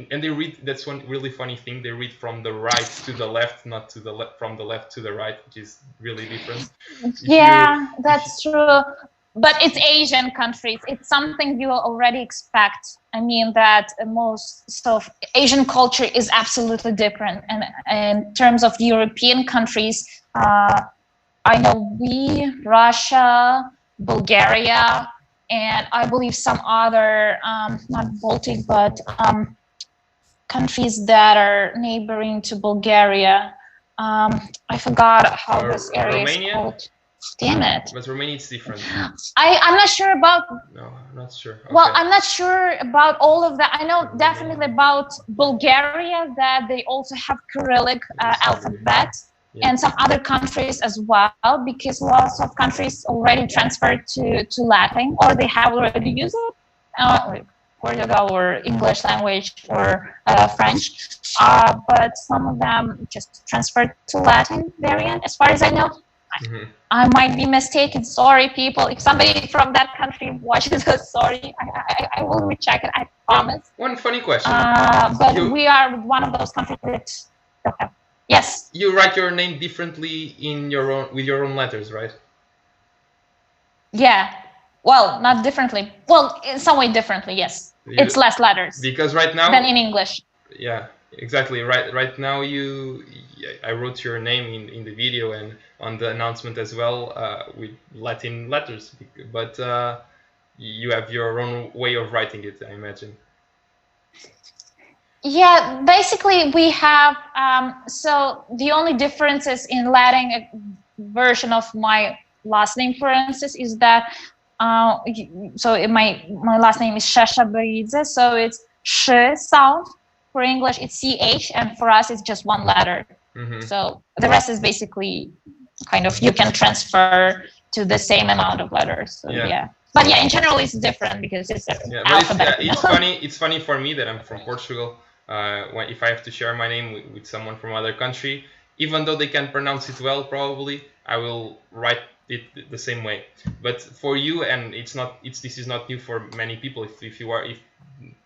S1: and they read. That's one really funny thing. They read from the right to the left, not from the left to the right, which is really different.
S2: That's true. But it's Asian countries. It's something you already expect. I mean that Asian culture is absolutely different. And in terms of European countries, I know Russia, Bulgaria, and I believe some other, not Baltic, but countries that are neighboring to Bulgaria. I forgot how this area is called. Damn it.
S1: But Romania is different.
S2: I'm not sure about.
S1: No, I'm not sure. Okay.
S2: Well, I'm not sure about all of that. I know definitely about Bulgaria that they also have Cyrillic alphabet, and some other countries as well, because lots of countries already transferred to Latin, or they have already used it, like Portugal or English language or French, but some of them just transferred to Latin variant, as far as I know. I might be mistaken. Sorry, people. If somebody from that country watches us, sorry. I will recheck it. I promise.
S1: One funny question.
S2: But we are one of those countries that have. Yes.
S1: You write your name differently with your own letters, right?
S2: Yeah. Well, not differently. Well, in some way differently. Yes. It's less letters.
S1: Because right now.
S2: Than in English.
S1: Yeah. Exactly. Right now, I wrote your name in the video and on the announcement as well with Latin letters, but you have your own way of writing it, I imagine.
S2: Yeah, basically we have. So the only differences in Latin version of my last name, for instance, is that my last name is Sheshaberidze, so it's sh sound. For English, it's CH, and for us, it's just one letter. So the rest is basically kind of you can transfer to the same amount of letters. So, but yeah, in general, it's different because it's alphabet.
S1: It's funny for me that I'm from Portugal. If I have to share my name with someone from other country, even though they can pronounce it well, probably I will write it the same way. But for you, and this is not new for many people. If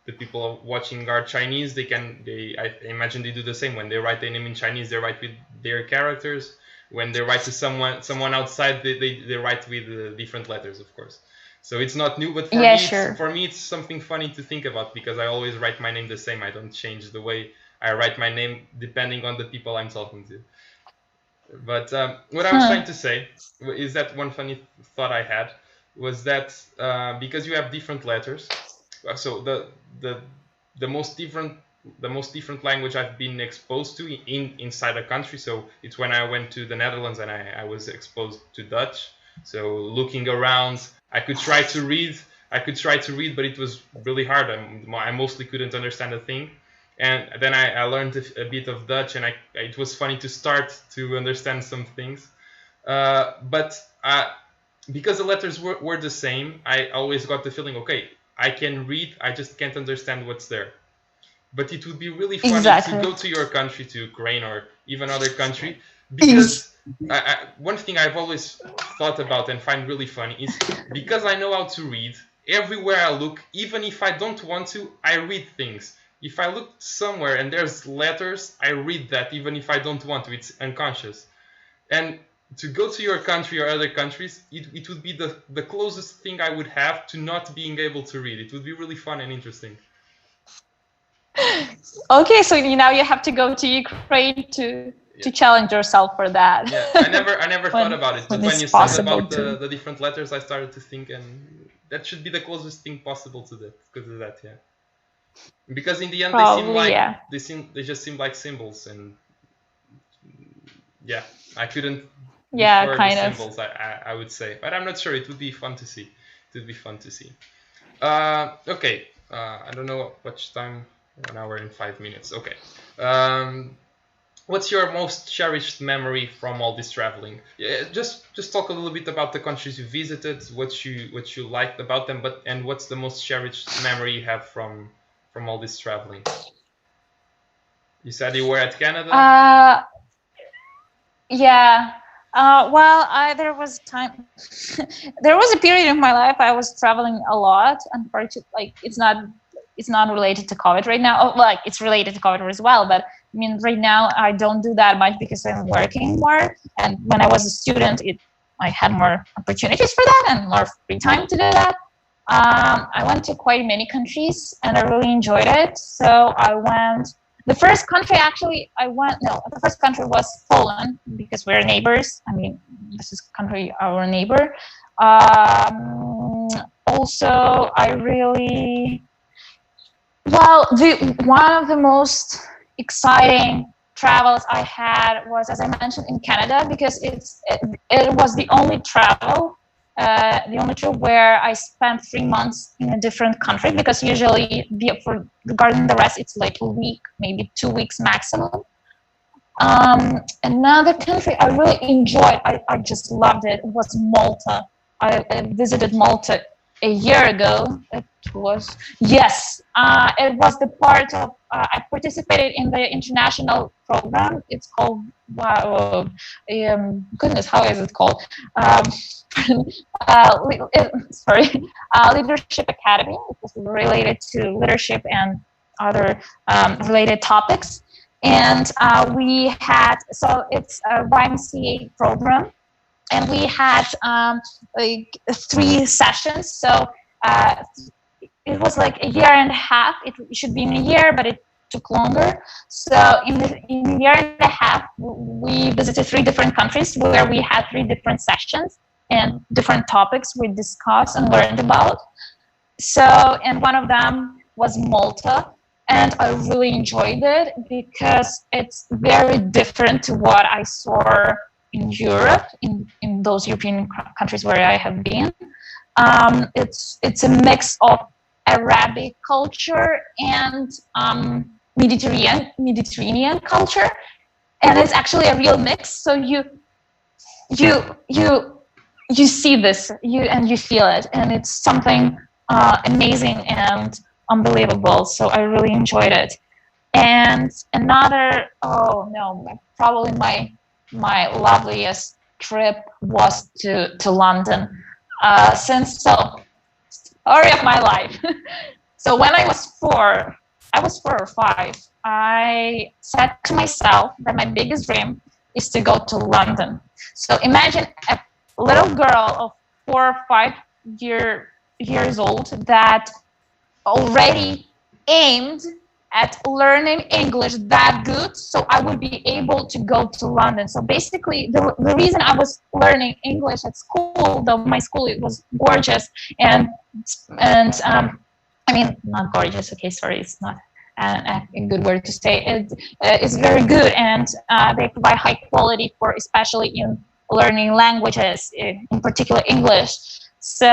S1: the people watching are Chinese, I imagine they do the same. When they write their name in Chinese, they write with their characters. When they write to someone outside, they write with different letters, of course. So it's not new, but for me, it's something funny to think about because I always write my name the same. I don't change the way I write my name depending on the people I'm talking to. But what I was trying to say is that one funny thought I had was that because you have different letters, so the the most different the most different language I've been exposed to inside a country. So it's when I went to the Netherlands and I was exposed to Dutch. So looking around, I could try to read. I could try to read, but it was really hard. I mostly couldn't understand a thing. And then I learned a bit of Dutch, and it was funny to start to understand some things. But because the letters were the same, I always got the feeling, okay, I can read, I just can't understand what's there. But it would be really funny to
S2: Exactly.
S1: go to your country, to Ukraine or even other country, because one thing I've always thought about and find really funny is because I know how to read, everywhere I look, even if I don't want to, I read things. If I look somewhere and there's letters, I read that even if I don't want to. It's unconscious. And to go to your country or other countries, it would be the closest thing I would have to not being able to read. It would be really fun and interesting.
S2: Okay, so now you have to go to Ukraine to challenge yourself for that.
S1: Yeah, I never thought about it, but when
S2: it's
S1: you said
S2: possible
S1: about
S2: to.
S1: the different letters, I started to think, and that should be the closest thing possible to that, because of that, yeah. Because in the end,
S2: Probably, yeah.
S1: they just seem like symbols, and yeah, I couldn't
S2: Yeah,
S1: defer the
S2: kind of.
S1: symbols. I would say, but I'm not sure. It would be fun to see. It would be fun to see. Okay. I don't know what time. 1 hour and 5 minutes. Okay. What's your most cherished memory from all this traveling? Yeah, just talk a little bit about the countries you visited, what you liked about them, and what's the most cherished memory you have from all this traveling? You said you were at Canada.
S2: Uh, yeah. Well, there was time. There was a period in my life I was traveling a lot. Unfortunately, like it's not related to COVID right now. Oh, like it's related to COVID as well, but I mean, right now I don't do that much because I'm working more. And when I was a student, I had more opportunities for that and more free time to do that. I went to quite many countries and I really enjoyed it. So I went. The first country actually I went. No, the first country was Poland because we're neighbors. I mean, this is country our neighbor. Also, I really one of the most exciting travels I had was, as I mentioned, in Canada because it was the only trip where I spent 3 months in a different country because usually regarding the rest it's like a week, maybe 2 weeks maximum. Another country I really enjoyed, I just loved it, was Malta. I visited Malta a year ago. It was, yes, it was the part of, I participated in the international program. It's called, wow, goodness, how is it called? Sorry, Leadership Academy. It was related to leadership and other related topics. And we had, so it's a YMCA program, and we had like 3 sessions. So it was like a year and a half. It should be in a year, but it took longer. So in a year and a half, we visited 3 different countries where we had 3 different sessions and different topics we discussed and learned about. So, and one of them was Malta. And I really enjoyed it because it's very different to what I saw in Europe, in those European countries where I have been. It's a mix of Arabic culture and Mediterranean culture, and it's actually a real mix. So you see this, you feel it, and it's something amazing and unbelievable. So I really enjoyed it. And another, oh no, probably my loveliest trip was to London. Story of my life. So when I was 4 or 5, I said to myself that my biggest dream is to go to London. So imagine a little girl of 4 or 5 years old that already aimed at learning English that good, so I would be able to go to London. So basically, the reason I was learning English at school, though my school, it was gorgeous, and I mean, not gorgeous. Okay, sorry, it's not a good word to say. It's very good, and they provide high quality for, especially in learning languages, in particular English. So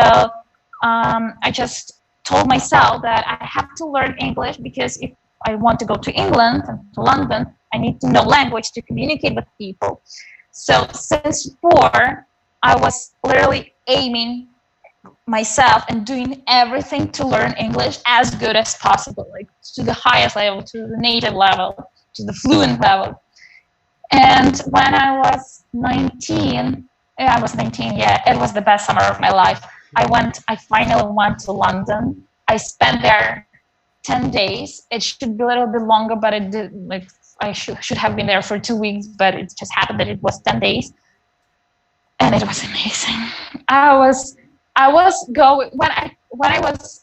S2: I just told myself that I have to learn English, because if I want to go to England and to London, I need to know language to communicate with people. So since before, I was literally aiming myself and doing everything to learn English as good as possible, like to the highest level, to the native level, to the fluent level. And when I was 19, yeah, it was the best summer of my life. I finally went to London. I spent there 10 days. It should be a little bit longer, but it did, like, I should have been there for 2 weeks, but it just happened that it was 10 days. And it was amazing. I was going, when I was,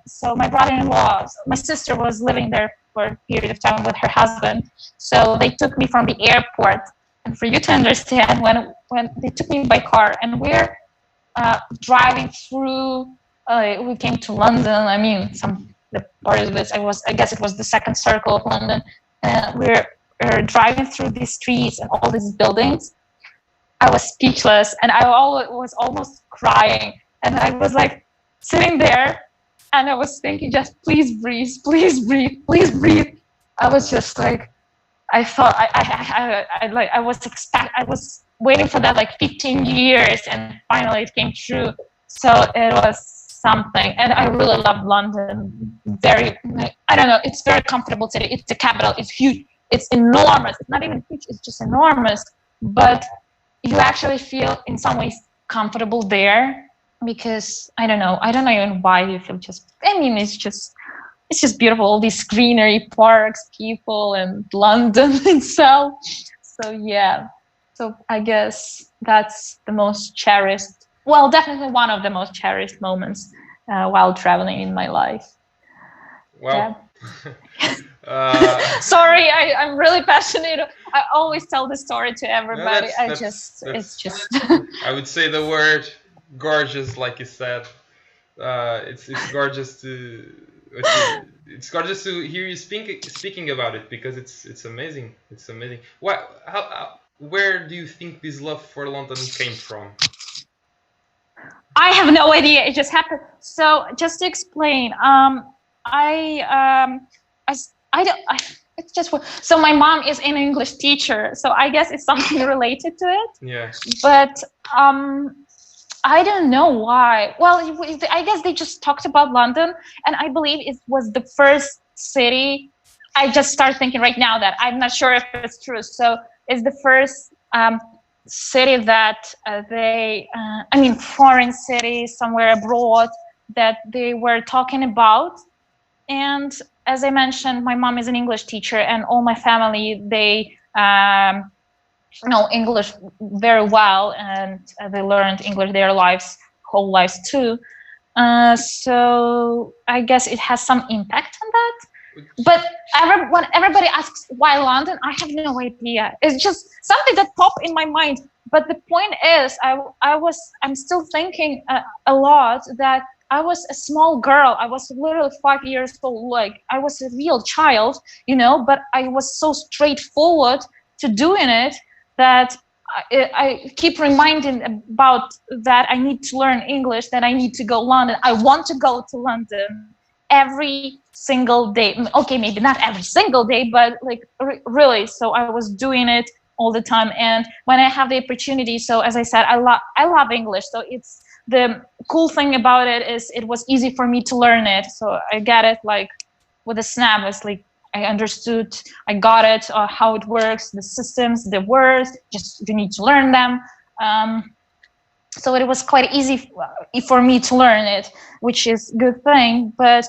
S2: so my brother-in-law, my sister was living there for a period of time with her husband. So they took me from the airport. And for you to understand, when they took me by car, and we're driving through, we came to London. I mean, the part of this, I guess it was the second circle of London. We're driving through these streets and all these buildings. I was speechless, and I was almost crying. And I was like sitting there, and I was thinking, just please breathe, please breathe, please breathe. I was just like, I thought I was waiting for that like 15 years, and finally it came true. So it was something, and I really love London. I don't know, it's very comfortable city. It's the capital. It's huge. It's enormous. It's not even huge. It's just enormous. But you actually feel in some ways comfortable there, because I don't know even why you feel just, I mean, it's just beautiful, all these greenery, parks, people, and London itself. So yeah, so I guess that's the most cherished, well, definitely one of the most cherished moments while traveling in my life.
S1: Wow.
S2: Yeah. Sorry, I'm really passionate. I always tell the story to everybody.
S1: No,
S2: it's just.
S1: I would say the word gorgeous, like you said. It's gorgeous it's gorgeous to hear you speaking about it, because it's amazing. It's amazing. Where do you think this love for London came from?
S2: I have no idea. It just happened. So just to explain, it's just, so my mom is an English teacher, so I guess it's something related to it.
S1: Yeah.
S2: But I don't know why. Well, I guess they just talked about London, and I believe it was the first city. I just started thinking right now that I'm not sure if it's true. So it's the first city that foreign city somewhere abroad that they were talking about. And as I mentioned, my mom is an English teacher, and all my family, they know English very well, and they learned English their whole lives too. So I guess it has some impact on that. But when everybody asks why London, I have no idea. It's just something that popped in my mind. But the point is, I'm still thinking a lot that I was a small girl. I was literally 5 years old. Like, I was a real child, but I was so straightforward to doing it that I keep reminding about that I need to learn English, that I need to go London. I want to go to London every single day. Okay, maybe not every single day, but like really. So I was doing it all the time. And when I have the opportunity, so as I said, I love English. So it's, the cool thing about it is it was easy for me to learn it. So I get it like with a snap. It's like I understood, I got it, how it works, the systems, the words, just you need to learn them. So it was quite easy for me to learn it, which is a good thing. But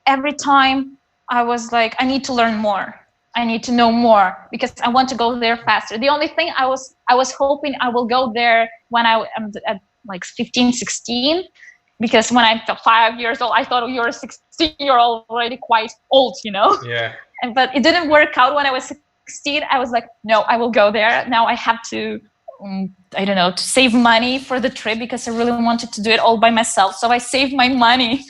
S2: every time I was like, I need to learn more. I need to know more because I want to go there faster. The only thing I was hoping I will go there when I am at like 15, 16. because when I'm 5 years old, I thought you're a 16-year-old already quite old,
S1: Yeah.
S2: But it didn't work out. When I was 16, I was like, no, I will go there. Now I have to, I don't know, to save money for the trip, because I really wanted to do it all by myself. So I saved my money.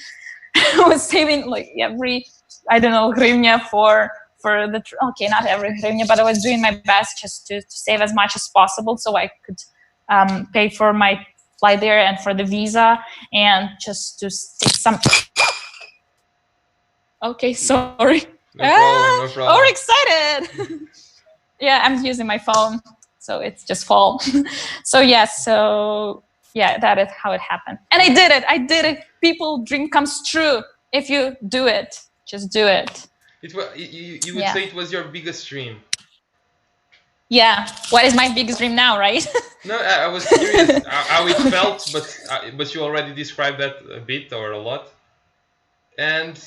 S2: I was saving like every, I don't know, hryvnia for the, okay, not every hryvnia, but I was doing my best just to save as much as possible, so I could pay for my flight there and for the visa, and just to take some. Okay, sorry.
S1: No problem, no problem.
S2: Oh, excited. Yeah, I'm using my phone, so it's just fall. So yeah, that is how it happened. And I did it. People, dream comes true. If you do it, just do it.
S1: You would say it was your biggest dream.
S2: Yeah. What is my biggest dream now, right?
S1: No, I was curious how it felt, but you already described that a bit or a lot. And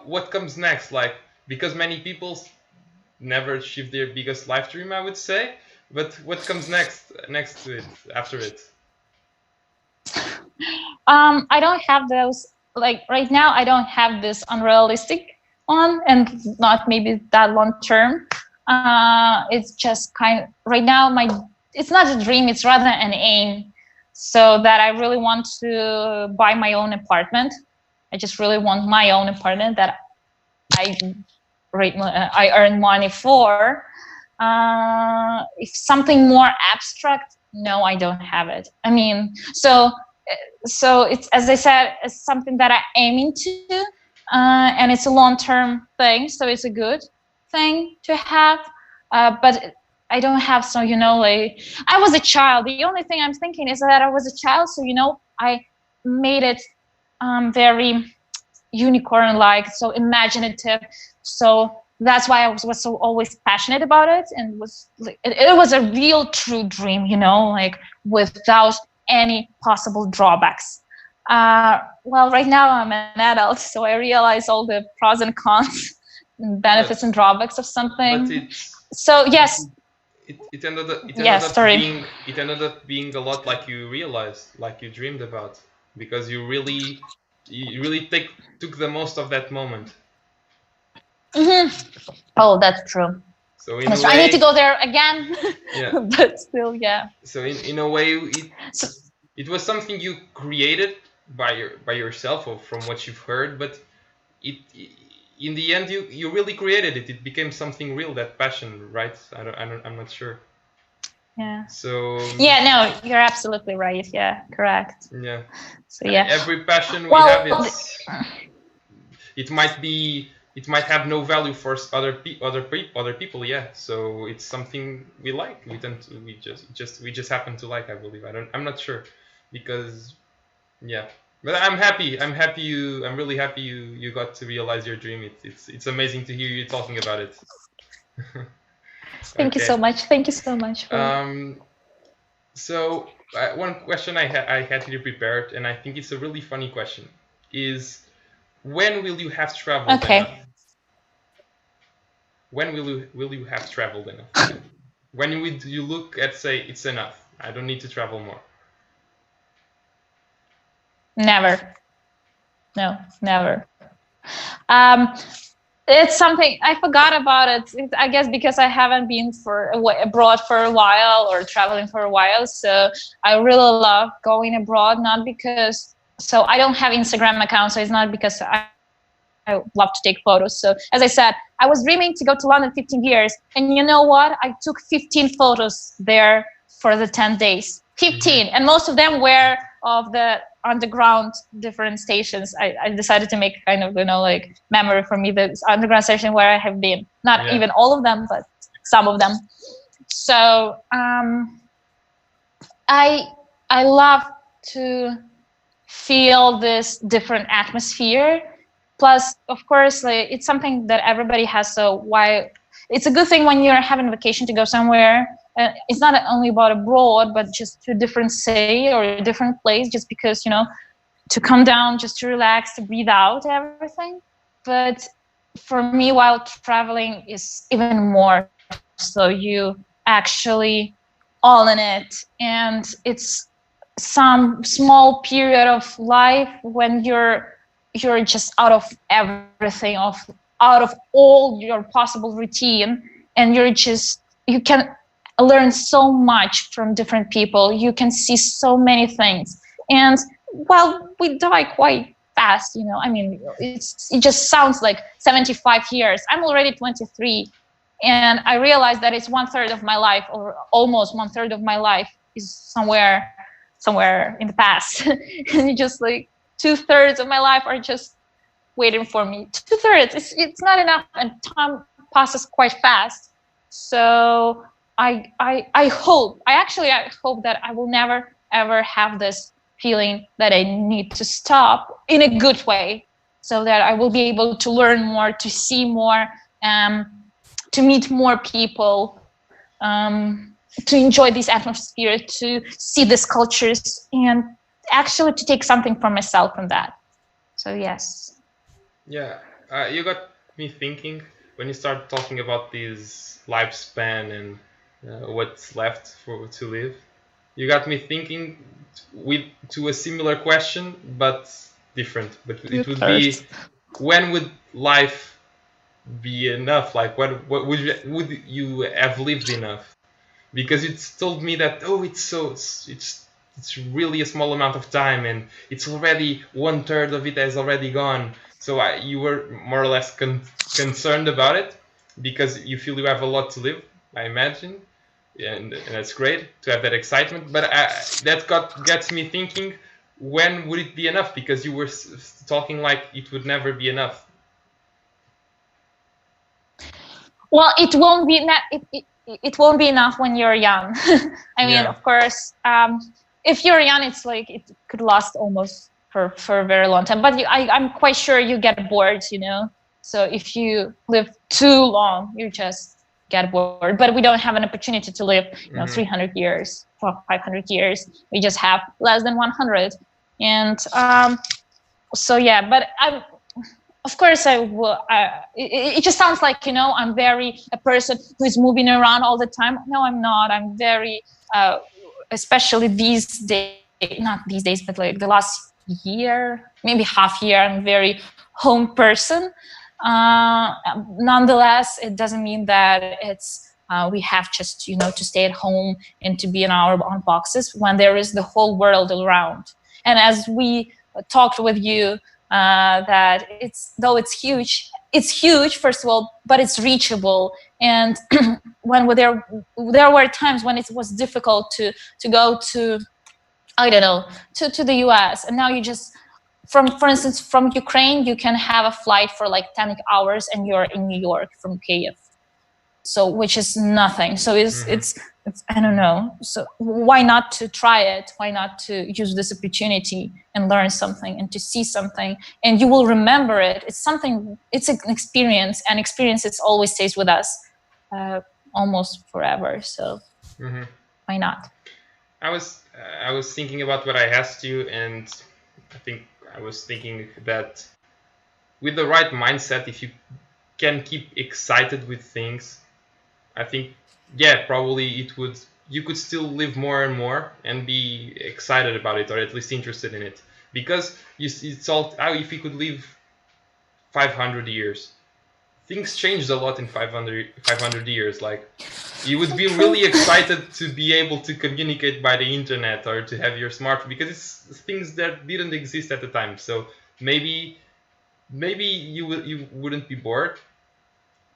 S1: what comes next? Like, because many people never achieve their biggest life dream, I would say. But what comes next to it, after it?
S2: I don't have those, like right now, I don't have this unrealistic one, and not maybe that long term. It's just right now, it's not a dream, it's rather an aim. So that I really want to buy my own apartment. I just really want my own apartment that I earn money for. If something more abstract, no, I don't have it. I mean, so it's, as I said, it's something that I aim into, and it's a long-term thing, so it's a good thing to have. But I don't have, so like, I was a child. The only thing I'm thinking is that I was a child, so I made it very unicorn-like, so imaginative. So that's why I was so always passionate about it, and it was a real, true dream, like without any possible drawbacks. Well, right now I'm an adult, so I realize all the pros and cons, and benefits and drawbacks of something. So yes.
S1: It ended up being a lot like you realized, like you dreamed about, because you really took the most of that moment.
S2: Mm-hmm. Oh, that's true.
S1: So
S2: I need to go there again.
S1: Yeah.
S2: But still, yeah.
S1: So in a way, it was something you created by yourself, or from what you've heard, but in the end you really created it. It became something real, that passion, right? I'm not sure.
S2: Yeah.
S1: So
S2: yeah, no, you're absolutely right. Yeah, correct.
S1: Yeah.
S2: So yeah,
S1: every passion we have, it might have no value for other people. Yeah. So it's something we like. We just happen to like, I believe. I'm not sure, because yeah. But I'm really happy you got to realize your dream. It's amazing to hear you talking about it.
S2: Thank you so much. Thank you so much.
S1: So one question I had here prepared, and I think it's a really funny question, is when will you have traveled enough? When will you have traveled enough? When would you look at, say, it's enough, I don't need to travel more?
S2: Never. No, never. It's something I forgot about it. I guess because I haven't been abroad for a while, or traveling for a while. So I really love going abroad, not because, so I don't have Instagram account, so it's not because I love to take photos. So as I said, I was dreaming to go to London 15 years. And you know what? I took 15 photos there for the 10 days. 15. And most of them were of the underground different stations. I decided to make kind of, like memory for me, the underground station where I have been. Not even all of them, but some of them. So I love to feel this different atmosphere. Plus, of course, like, it's something that everybody has. So why it's a good thing when you're having a vacation to go somewhere. It's not only about abroad, but just to a different city or a different place, just because, to come down, just to relax, to breathe out everything. But for me, while traveling is even more. So you actually all in it, and it's some small period of life when you're just out of everything, out of all your possible routine, and you can learn so much from different people. You can see so many things, and well, we die quite fast, I mean, it just sounds like 75 years. I'm already 23, and I realized that it's 1/3 of my life, or almost 1/3 of my life, is somewhere in the past. And just like 2/3 of my life are just waiting for me. 2/3, it's not enough, and time passes quite fast. So I hope that I will never ever have this feeling that I need to stop, in a good way, so that I will be able to learn more, to see more, to meet more people, to enjoy this atmosphere, to see these cultures, and actually to take something for myself from that. So yes.
S1: Yeah, you got me thinking when you start talking about this lifespan and what's left to live. You got me thinking to a similar question, but different. But it would be, when would life be enough? Like, what would you have lived enough? Because it's told me that, oh, it's really a small amount of time, and it's already 1/3 of it has already gone. So you were more or less concerned about it because you feel you have a lot to live, I imagine, and that's great to have that excitement. But that gets me thinking, when would it be enough? Because you were talking like it would never be enough.
S2: Well, it won't be it won't be enough when you're young. I mean, of course, if you're young, it's like it could last almost for a very long time. But I'm quite sure you get bored, So if you live too long, you just get bored. But we don't have an opportunity to live, 300 years, 500 years. We just have less than 100. And so yeah, but of course I will. It just sounds like, I'm very a person who is moving around all the time. No, I'm not. I'm very, especially these days, not these days, but like the last year, maybe half year, I'm very home person. Nonetheless, it doesn't mean that it's we have just to stay at home and to be in our own boxes when there is the whole world around. And as we talked with you, that it's huge first of all, but it's reachable. And when there were times when it was difficult to go to, I don't know, to the US, and now you just, for instance, from Ukraine, you can have a flight for like 10 hours and you're in New York from Kiev. So, which is nothing. So it's I don't know. So why not to try it? Why not to use this opportunity and learn something and to see something? And you will remember it. It's an experience, and experiences always stays with us almost forever. So why not?
S1: I was thinking about what I asked you, and I think I was thinking that with the right mindset, if you can keep excited with things, I think, yeah, probably you could still live more and more and be excited about it, or at least interested in it. Because it's all, if you could live 500 years, things changed a lot in 500 years. Like, you would be really excited to be able to communicate by the internet or to have your smartphone, because it's things that didn't exist at the time. So maybe you wouldn't be bored.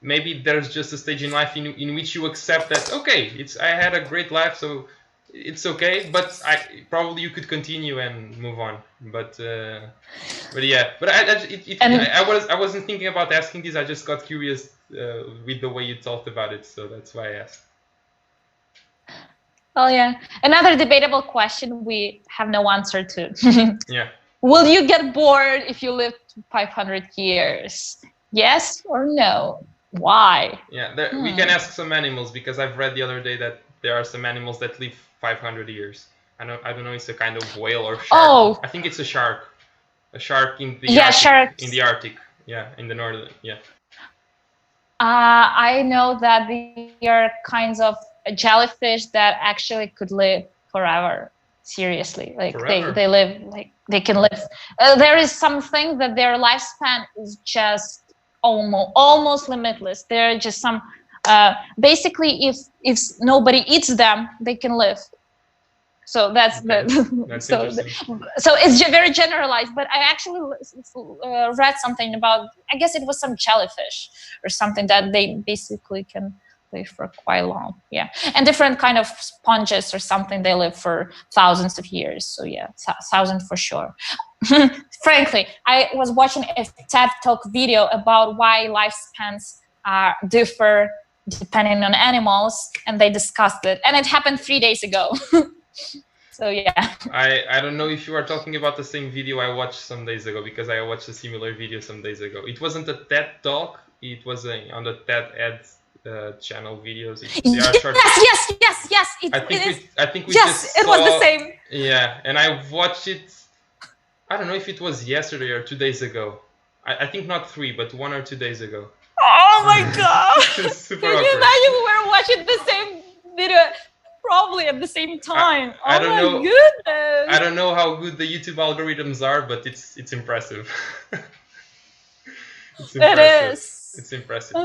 S1: Maybe there's just a stage in life in which you accept that, okay, I had a great life, so it's okay, but probably you could continue and move on. But yeah, but I wasn't thinking about asking this. I just got curious with the way you talked about it, so that's why I asked.
S2: Oh yeah, another debatable question we have no answer to.
S1: Yeah.
S2: Will you get bored if you live 500 years? Yes or no? Why?
S1: Yeah, we can ask some animals, because I've read the other day that there are some animals that live 500 years. I don't know. It's a kind of whale or shark.
S2: Oh,
S1: I think it's a shark. A shark in the
S2: Arctic. Sharks.
S1: In the Arctic. Yeah, in the northern. Yeah.
S2: I know that there are kinds of jellyfish that actually could live forever. seriously. Like
S1: Forever.
S2: they live, like they can live. There is something that their lifespan is just almost limitless. There are just some basically if nobody eats them, they can live. So that's
S1: Okay.
S2: the
S1: That's
S2: so
S1: interesting.
S2: so it's very generalized. But I actually read something about, I guess it was some jellyfish or something, that they basically can live for quite long. Yeah, and different kind of sponges or something, they live for thousands of years. So yeah, thousand for sure. Frankly, I was watching a TED Talk video about why lifespans differ depending on animals, and they discussed it, and it happened 3 days ago. So yeah.
S1: I don't know if you are talking about the same video I watched some days ago, because I watched a similar video some days ago. It wasn't a TED Talk. It was on the TED Ed channel videos. They are short.
S2: Yes.
S1: I think we
S2: yes,
S1: just
S2: it
S1: saw,
S2: was the same.
S1: Yeah, and I watched it. I don't know if it was yesterday or 2 days ago. I think not 3, but 1 or 2 days ago.
S2: Oh my god!
S1: Super
S2: Can you
S1: awkward.
S2: imagine we were watching the same video probably at the same time?
S1: I
S2: Oh
S1: don't
S2: my
S1: know.
S2: goodness!
S1: I don't know how good the YouTube algorithms are, but it's impressive. It's impressive.
S2: It is.
S1: It's impressive.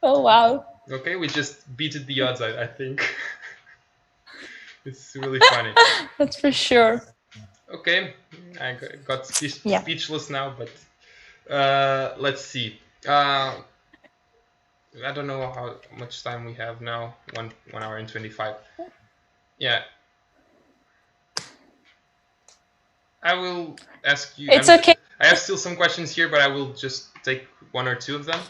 S2: Oh wow.
S1: Okay, we just beat the odds, I think. It's really funny.
S2: That's for sure.
S1: Okay, I got speechless now, but let's see. I don't know how much time we have now. 1 hour and 25. Yeah. I will ask you.
S2: It's okay.
S1: I have still some questions here, but I will just take 1 or 2 of them.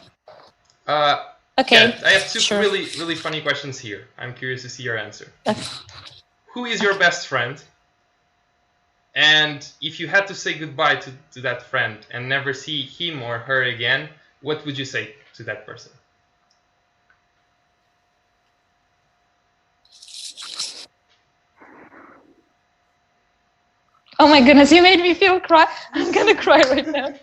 S2: Okay.
S1: Yeah, I have 2 really funny questions here. I'm curious to see your answer. Who is your best friend? And if you had to say goodbye to that friend and never see him or her again, what would you say to that person?
S2: Oh my goodness, you made me feel cry. I'm gonna cry right now.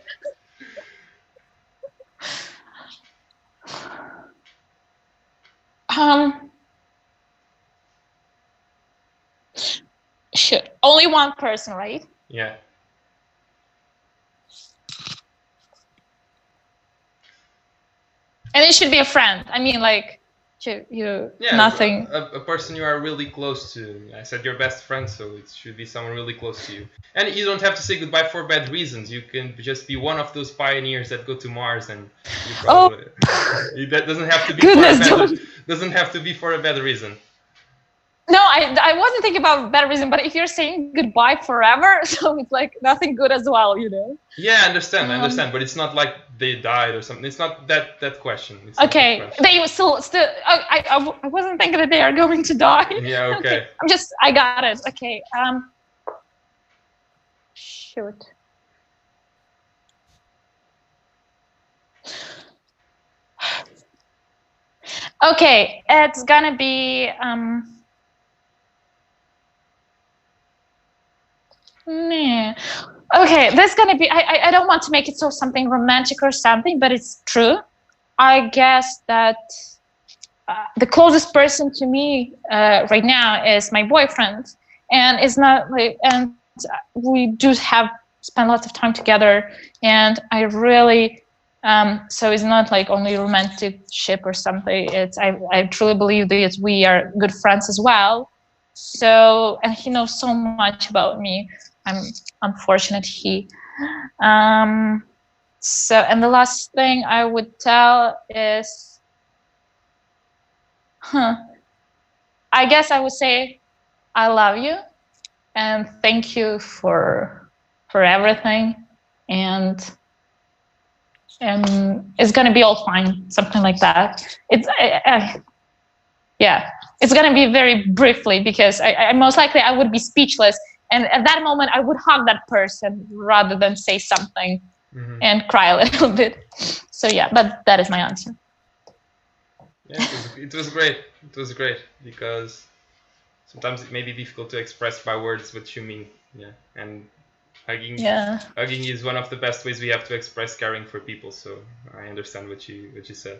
S2: Sure. Only one person, right?
S1: Yeah.
S2: And it should be a friend. I mean, like, you nothing.
S1: A person you are really close to. I said your best friend, so it should be someone really close to you. And you don't have to say goodbye for bad reasons. You can just be one of those pioneers that go to Mars, and you probably that doesn't have to be doesn't have to be for a bad reason.
S2: No, I wasn't thinking about bad reason, but if you're saying goodbye forever, so it's like nothing good as well, you know.
S1: Yeah, I understand, but it's not like they died or something. It's not that question. It's
S2: okay,
S1: question.
S2: They still. I wasn't thinking that they are going to die.
S1: Yeah, okay.
S2: I got it. Okay. Shoot. Okay, it's gonna be Okay, this is gonna be. I don't want to make it so something romantic or something, but it's true. I guess that the closest person to me right now is my boyfriend, and it's not like, and we do have spend lots of time together, and I really. So it's not like only romantic ship or something. It's I truly believe that we are good friends as well. So, and he knows so much about me. I'm unfortunate he. So, and the last thing I would tell is, I guess I would say, I love you, and thank you for everything, and it's gonna be all fine, something like that. It's yeah, it's gonna be very briefly, because I most likely I would be speechless, and at that moment I would hug that person rather than say something and cry a little bit. So yeah, but that is my answer.
S1: Yeah, it was great. It was great, because sometimes it may be difficult to express by words what you mean. Yeah, and hugging is one of the best ways we have to express caring for people. So I understand what you said.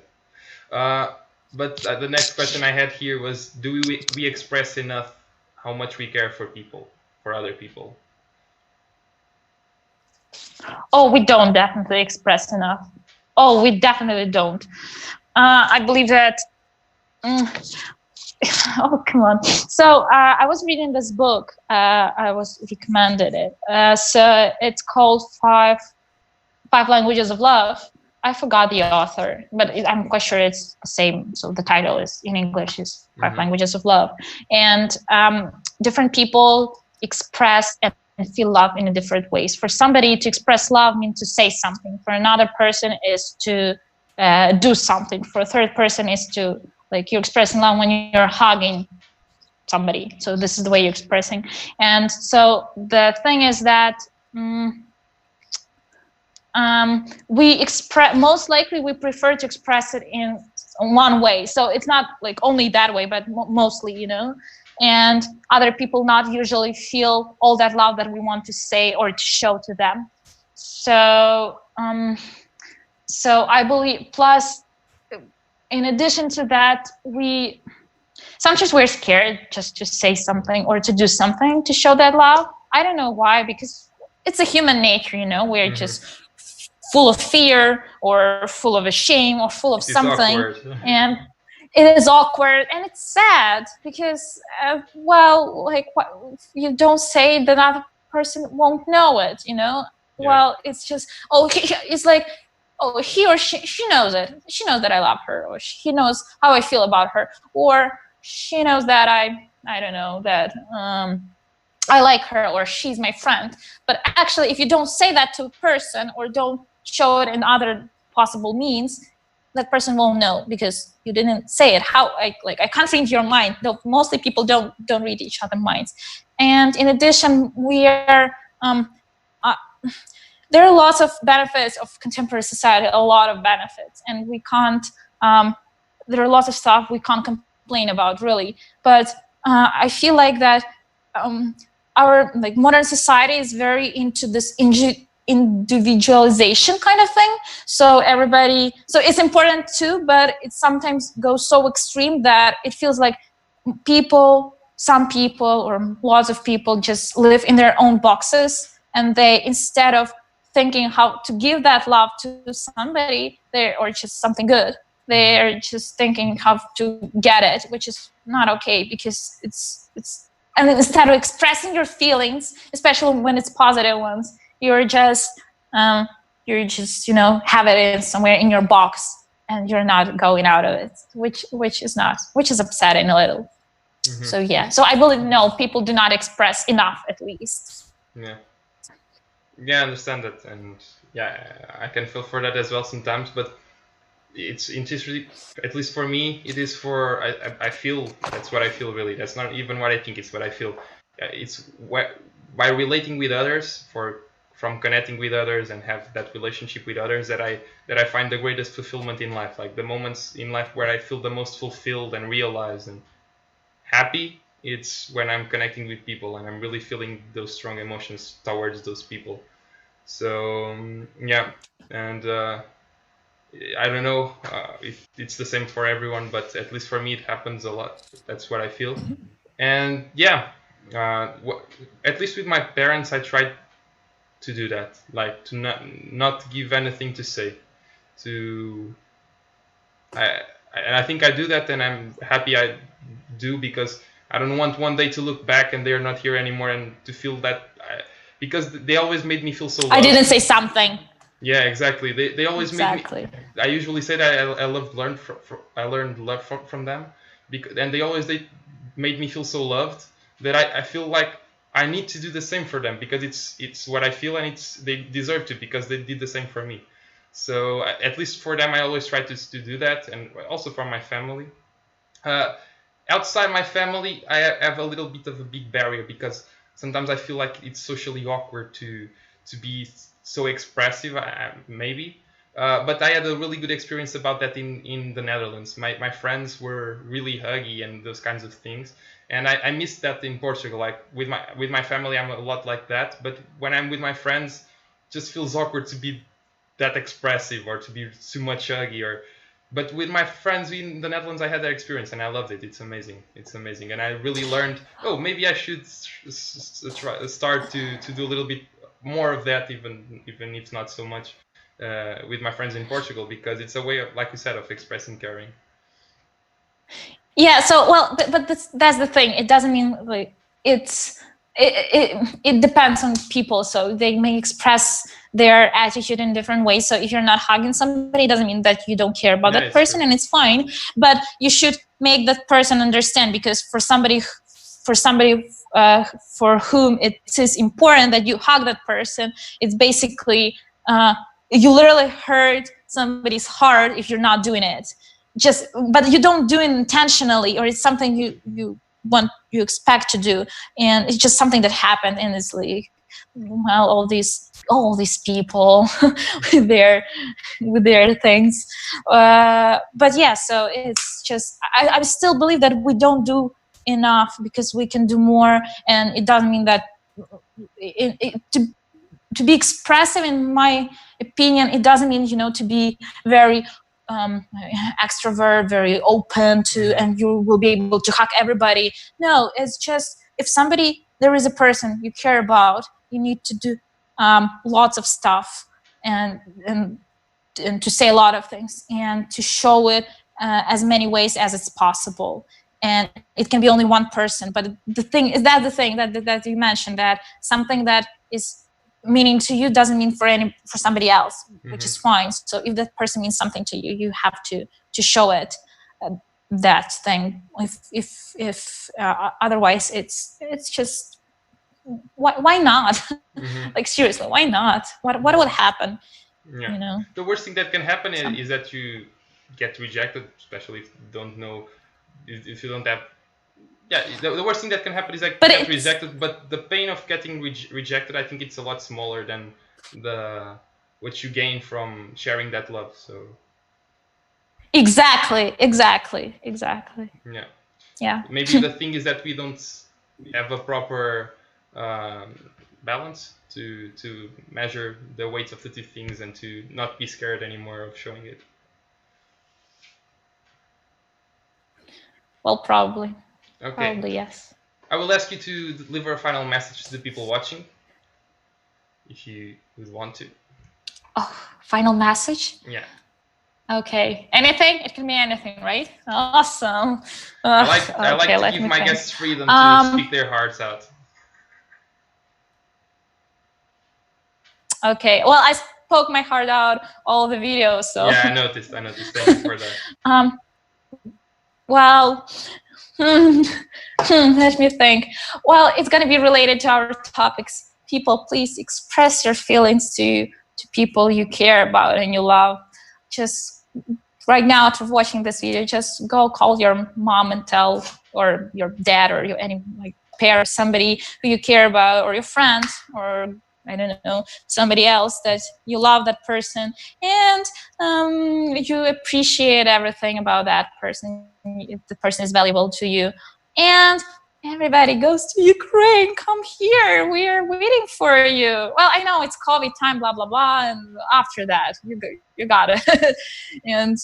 S1: But the next question I had here was, do we express enough how much we care for people? for other people?
S2: Oh, we don't definitely express enough. Oh, we definitely don't. I believe that. Oh, come on. So I was reading this book. I was recommended it. So it's called Five Languages of Love. I forgot the author, but I'm quite sure it's the same. So the title is in English is 5 Languages of Love, and different people express and feel love in a different ways. For somebody to express love means to say something. For another person is to do something. For a third person is to, like, you're expressing love when you're hugging somebody. So this is the way you're expressing. And so the thing is that we express, most likely we prefer to express it in one way. So it's not like only that way, but mostly, you know. And other people not usually feel all that love that we want to say or to show to them. So so I believe, plus in addition to that, sometimes we're scared just to say something or to do something to show that love. I don't know why, because it's a human nature, you know. We're just full of fear or full of a shame or full of something. And it is awkward and it's sad because, well, like, you don't say, the other person won't know it, you know. Yeah. Well, it's just, it's like, oh, he or she knows it. She knows that I love her, or she knows how I feel about her, or she knows that I don't know, that I like her, or she's my friend. But actually, if you don't say that to a person or don't show it in other possible means, that person won't know because you didn't say it. How I can't read your mind. Though mostly people don't read each other's minds. And in addition, we are there are lots of benefits of contemporary society, a lot of benefits, and we can't. There are lots of stuff we can't complain about, really. But I feel like that our modern society is very into this individualization kind of thing. So it's important too, but it sometimes goes so extreme that it feels like some people or lots of people just live in their own boxes, and they, instead of thinking how to give that love to somebody, or just something good, they're just thinking how to get it, which is not okay, because it's and instead of expressing your feelings, especially when it's positive ones, you're just have it in somewhere in your box, and you're not going out of it, which is upsetting a little. So yeah, so I believe no, people do not express enough, at least.
S1: I understand that, and I can feel for that as well sometimes, but it's really, at least for me, it is for, I feel, that's what I feel, really. That's not even what I think, it's what I feel. It's by relating with others, from connecting with others and have that relationship with others, that I find the greatest fulfillment in life. Like the moments in life where I feel the most fulfilled and realized and happy, it's when I'm connecting with people and I'm really feeling those strong emotions towards those people. So and I don't know if it's the same for everyone, but at least for me, it happens a lot. That's what I feel. And at least with my parents, I tried to do that, like to not give anything to say. And I think I do that, and I'm happy I do, because I don't want one day to look back and they're not here anymore, and to feel that, because they always made me feel so loved.
S2: I didn't say something.
S1: Yeah, exactly. They always made me. I usually say that I learned love from them, and they made me feel so loved that I feel like I need to do the same for them, because it's what I feel, and they deserve to, because they did the same for me. So at least for them, I always try to do that, and also for my family. Outside my family, I have a little bit of a big barrier, because sometimes I feel like it's socially awkward to be so expressive, maybe. But I had a really good experience about that in the Netherlands. My friends were really huggy and those kinds of things, and I missed that in Portugal. Like with my family, I'm a lot like that, but when I'm with my friends, it just feels awkward to be that expressive or to be too much huggy, or But with my friends in the Netherlands, I had that experience and I loved it. It's amazing. It's amazing, and I really learned. Oh, maybe I should start to do a little bit more of that, even if not so much, with my friends in Portugal, because it's a way of, like you said, of expressing caring.
S2: Yeah. So well, but that's the thing. It doesn't mean like it depends on people. So they may express their attitude in different ways. So if you're not hugging somebody, it doesn't mean that you don't care about that person, and it's fine. But you should make that person understand, because for somebody for whom it is important that you hug that person, it's basically you literally hurt somebody's heart if you're not doing it. But you don't do it intentionally, or it's something you expect to do, and it's just something that happened, and it's like, well, all these people with their things. But yeah, so it's just I still believe that we don't do enough, because we can do more, and it doesn't mean that to be expressive, in my opinion, it doesn't mean to be very extrovert, very open to, and you will be able to hug everybody. No, it's just, if there is a person you care about, you need to do lots of stuff, and to say a lot of things, and to show it as many ways as it's possible. And it can be only one person, but the thing that you mentioned, that something that is meaning to you doesn't mean for somebody else, which is fine. So if that person means something to you, you have to show it, that thing. If otherwise, it's just, why not? Like, seriously, why not? What would happen?
S1: Yeah. The worst thing that can happen is that you get rejected, especially if you don't know, if you don't have. Yeah, the worst thing that can happen is like get rejected, but the pain of getting rejected, I think it's a lot smaller than what you gain from sharing that love. So
S2: exactly. Yeah.
S1: Maybe the thing is that we don't have a proper balance to measure the weight of the two things, and to not be scared anymore of showing it.
S2: Well, probably.
S1: Okay.
S2: Probably, yes.
S1: I will ask you to deliver a final message to the people watching, if you would want to.
S2: Oh, final message?
S1: Yeah.
S2: Okay. Anything? It can be anything, right? Awesome.
S1: I like to give my guests freedom to speak their hearts out.
S2: Okay. Well, I spoke my heart out all the videos, so.
S1: Yeah, I noticed. Thank you for that.
S2: Well, let me think. Well, it's going to be related to our topics. People, please express your feelings to people you care about and you love. Just right now, after watching this video, just go call your mom and tell, or your dad, or any pair, somebody who you care about, or your friend, or I don't know, somebody else that you love that person, and you appreciate everything about that person. If the person is valuable to you, and everybody goes to Ukraine. Come here. We are waiting for you. Well, I know it's COVID time, blah, blah, blah. And after that, you got it. And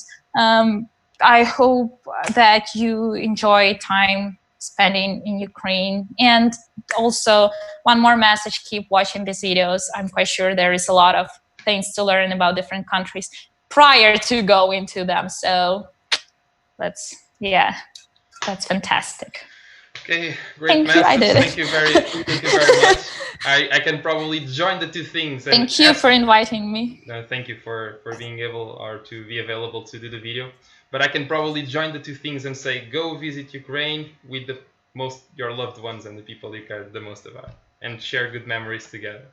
S2: I hope that you enjoy time spending in Ukraine. And also, one more message, keep watching these videos. I'm quite sure there is a lot of things to learn about different countries prior to go into them. So that's fantastic.
S1: Okay, great message. Thank you very much. I can probably join the two things. And
S2: thank you for inviting me.
S1: No, thank you for being able, or to be available to do the video. But I can probably join the two things and say, go visit Ukraine with your loved ones and the people you care the most about, and share good memories together.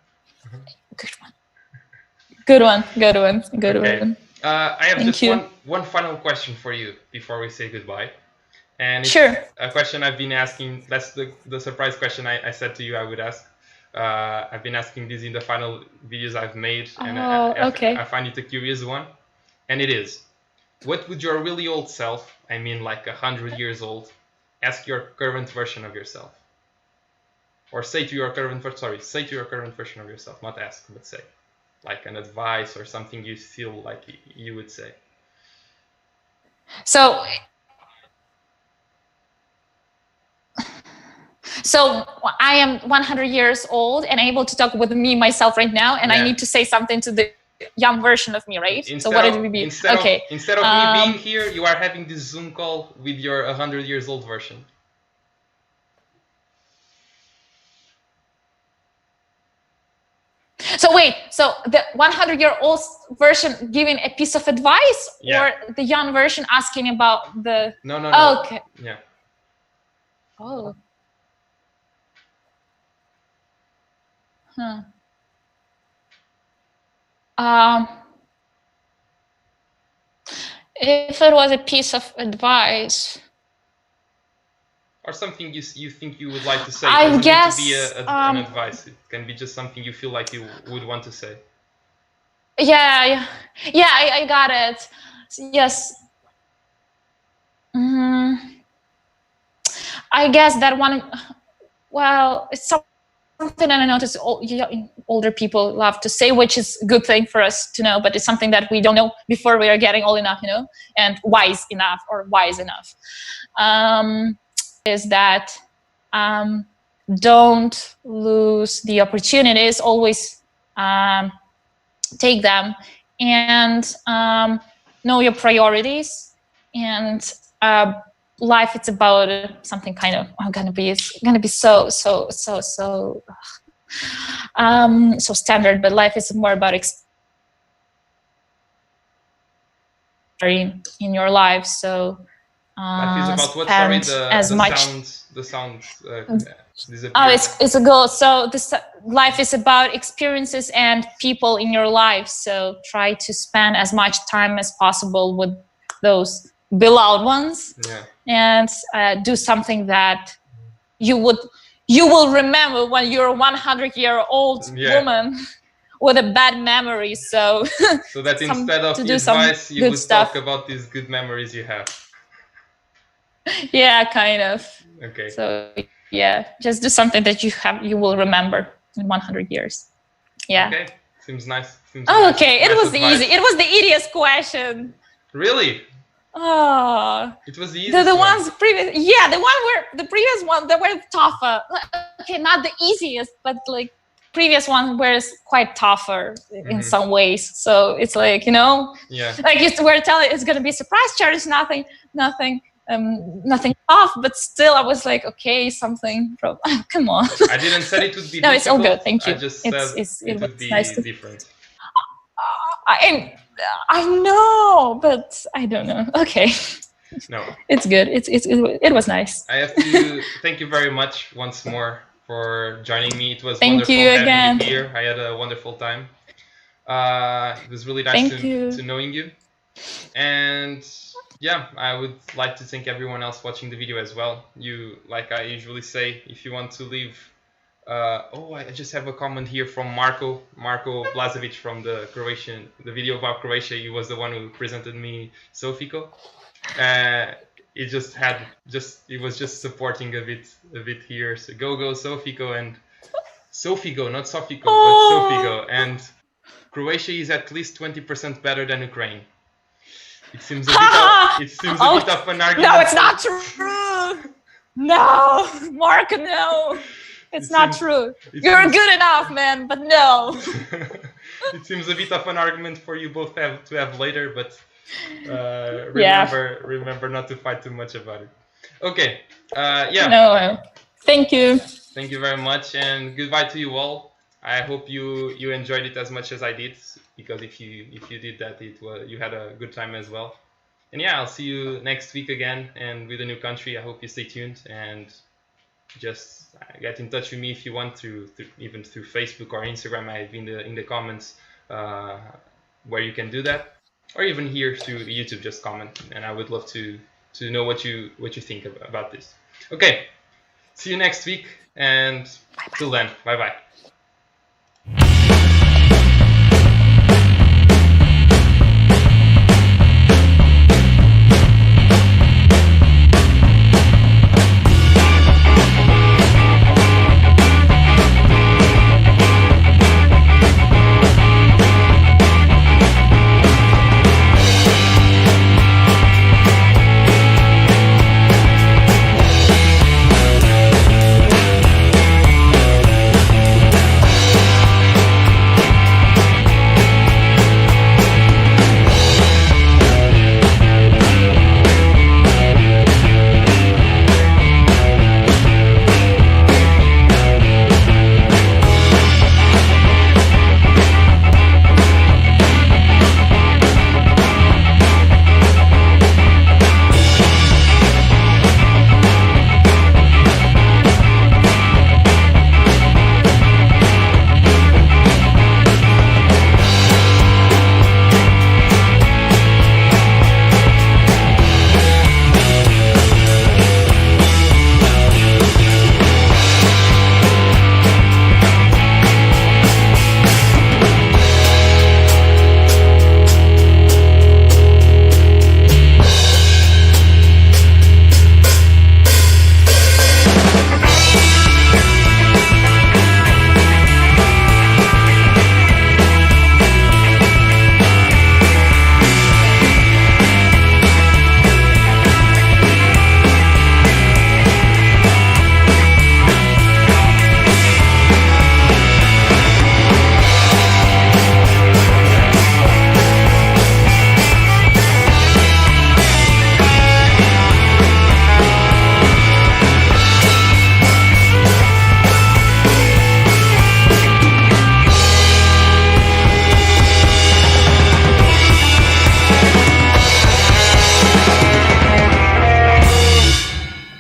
S2: Good one.
S1: I have just one final question for you before we say goodbye. And it's a question I've been asking. That's the surprise question I said to you I would ask. I've been asking this in the final videos I've made, and I find it a curious one. And it is, what would your really old self, I mean like 100 years old, ask your current version of yourself? Or say to your current version of yourself, not ask, but say. Like an advice or something you feel like you would say.
S2: So I am 100 years old and able to talk with me, myself right now, and I need to say something to the young version of me, right? So what it would be? Okay.
S1: Instead of me being here, you are having this Zoom call with your 100 years old version.
S2: So wait, so the 100-year-old version giving a piece of advice, or the young version asking about the?
S1: No.
S2: Oh, okay.
S1: Yeah.
S2: Oh. If it was a piece of advice,
S1: or something you think you would like to say,
S2: I guess,
S1: need to be an advice. It can be just something you feel like you would want to say.
S2: Yeah, I got it. Yes. I guess that one. Well, it's something that I notice older people love to say, which is a good thing for us to know, but it's something that we don't know before we are getting old enough, and wise enough. Is that don't lose the opportunities, always take them, and know your priorities. And life, it's about something kind of gonna be so standard, but life is more about in your life. So
S1: life is about what? Sorry, the sound disappeared.
S2: Oh, it's a goal. So life is about experiences and people in your life. So try to spend as much time as possible with those beloved ones, and do something that you will remember when you're a 100-year-old woman with a bad memory. So
S1: that instead of the advice, you would talk about these good memories you have.
S2: Yeah, kind of.
S1: Okay.
S2: So yeah, just do something that you will remember in 100 years. Yeah.
S1: Okay, seems nice.
S2: Okay, it was easy. It was the easiest question.
S1: Really?
S2: Oh,
S1: it was the easiest.
S2: The ones previous, the previous one that were tougher. Okay, not the easiest, but like previous one was quite tougher in some ways. So it's like, like we're telling it's gonna be a surprise charge, nothing tough, but still I was like, okay, something from come on.
S1: I didn't say it would be
S2: no, it's all good, thank you.
S1: I just said it would be nice different.
S2: I know, but I don't know. Okay.
S1: No.
S2: It's good. It was nice.
S1: I have to thank you very much once more for joining me. It was
S2: wonderful
S1: having you here. I had a wonderful time. It was really nice to knowing you. And yeah, I would like to thank everyone else watching the video as well. You, like I usually say, if you want to leave I just have a comment here from Marko Blazevic from the video about Croatia. He was the one who presented me Sofico. It was just supporting a bit here. So go Sofico, and Sofico, not Sofico, but Sofico. And Croatia is at least 20% better than Ukraine. It seems a bit of an argument.
S2: No, it's not true. No, Mark, no. It's not true. You're good enough, man, but no.
S1: It seems a bit of an argument for you both to have later, but remember not to fight too much about it. Okay.
S2: No. Thank you.
S1: Thank you very much, and goodbye to you all. I hope you enjoyed it as much as I did, because if you did that, you had a good time as well. And yeah, I'll see you next week again, and with a new country. I hope you stay tuned, and just get in touch with me if you want to, even through Facebook or Instagram. I have in the comments where you can do that, or even here through YouTube. Just comment, and I would love to know what you think about this. Okay, see you next week, and till then, bye bye.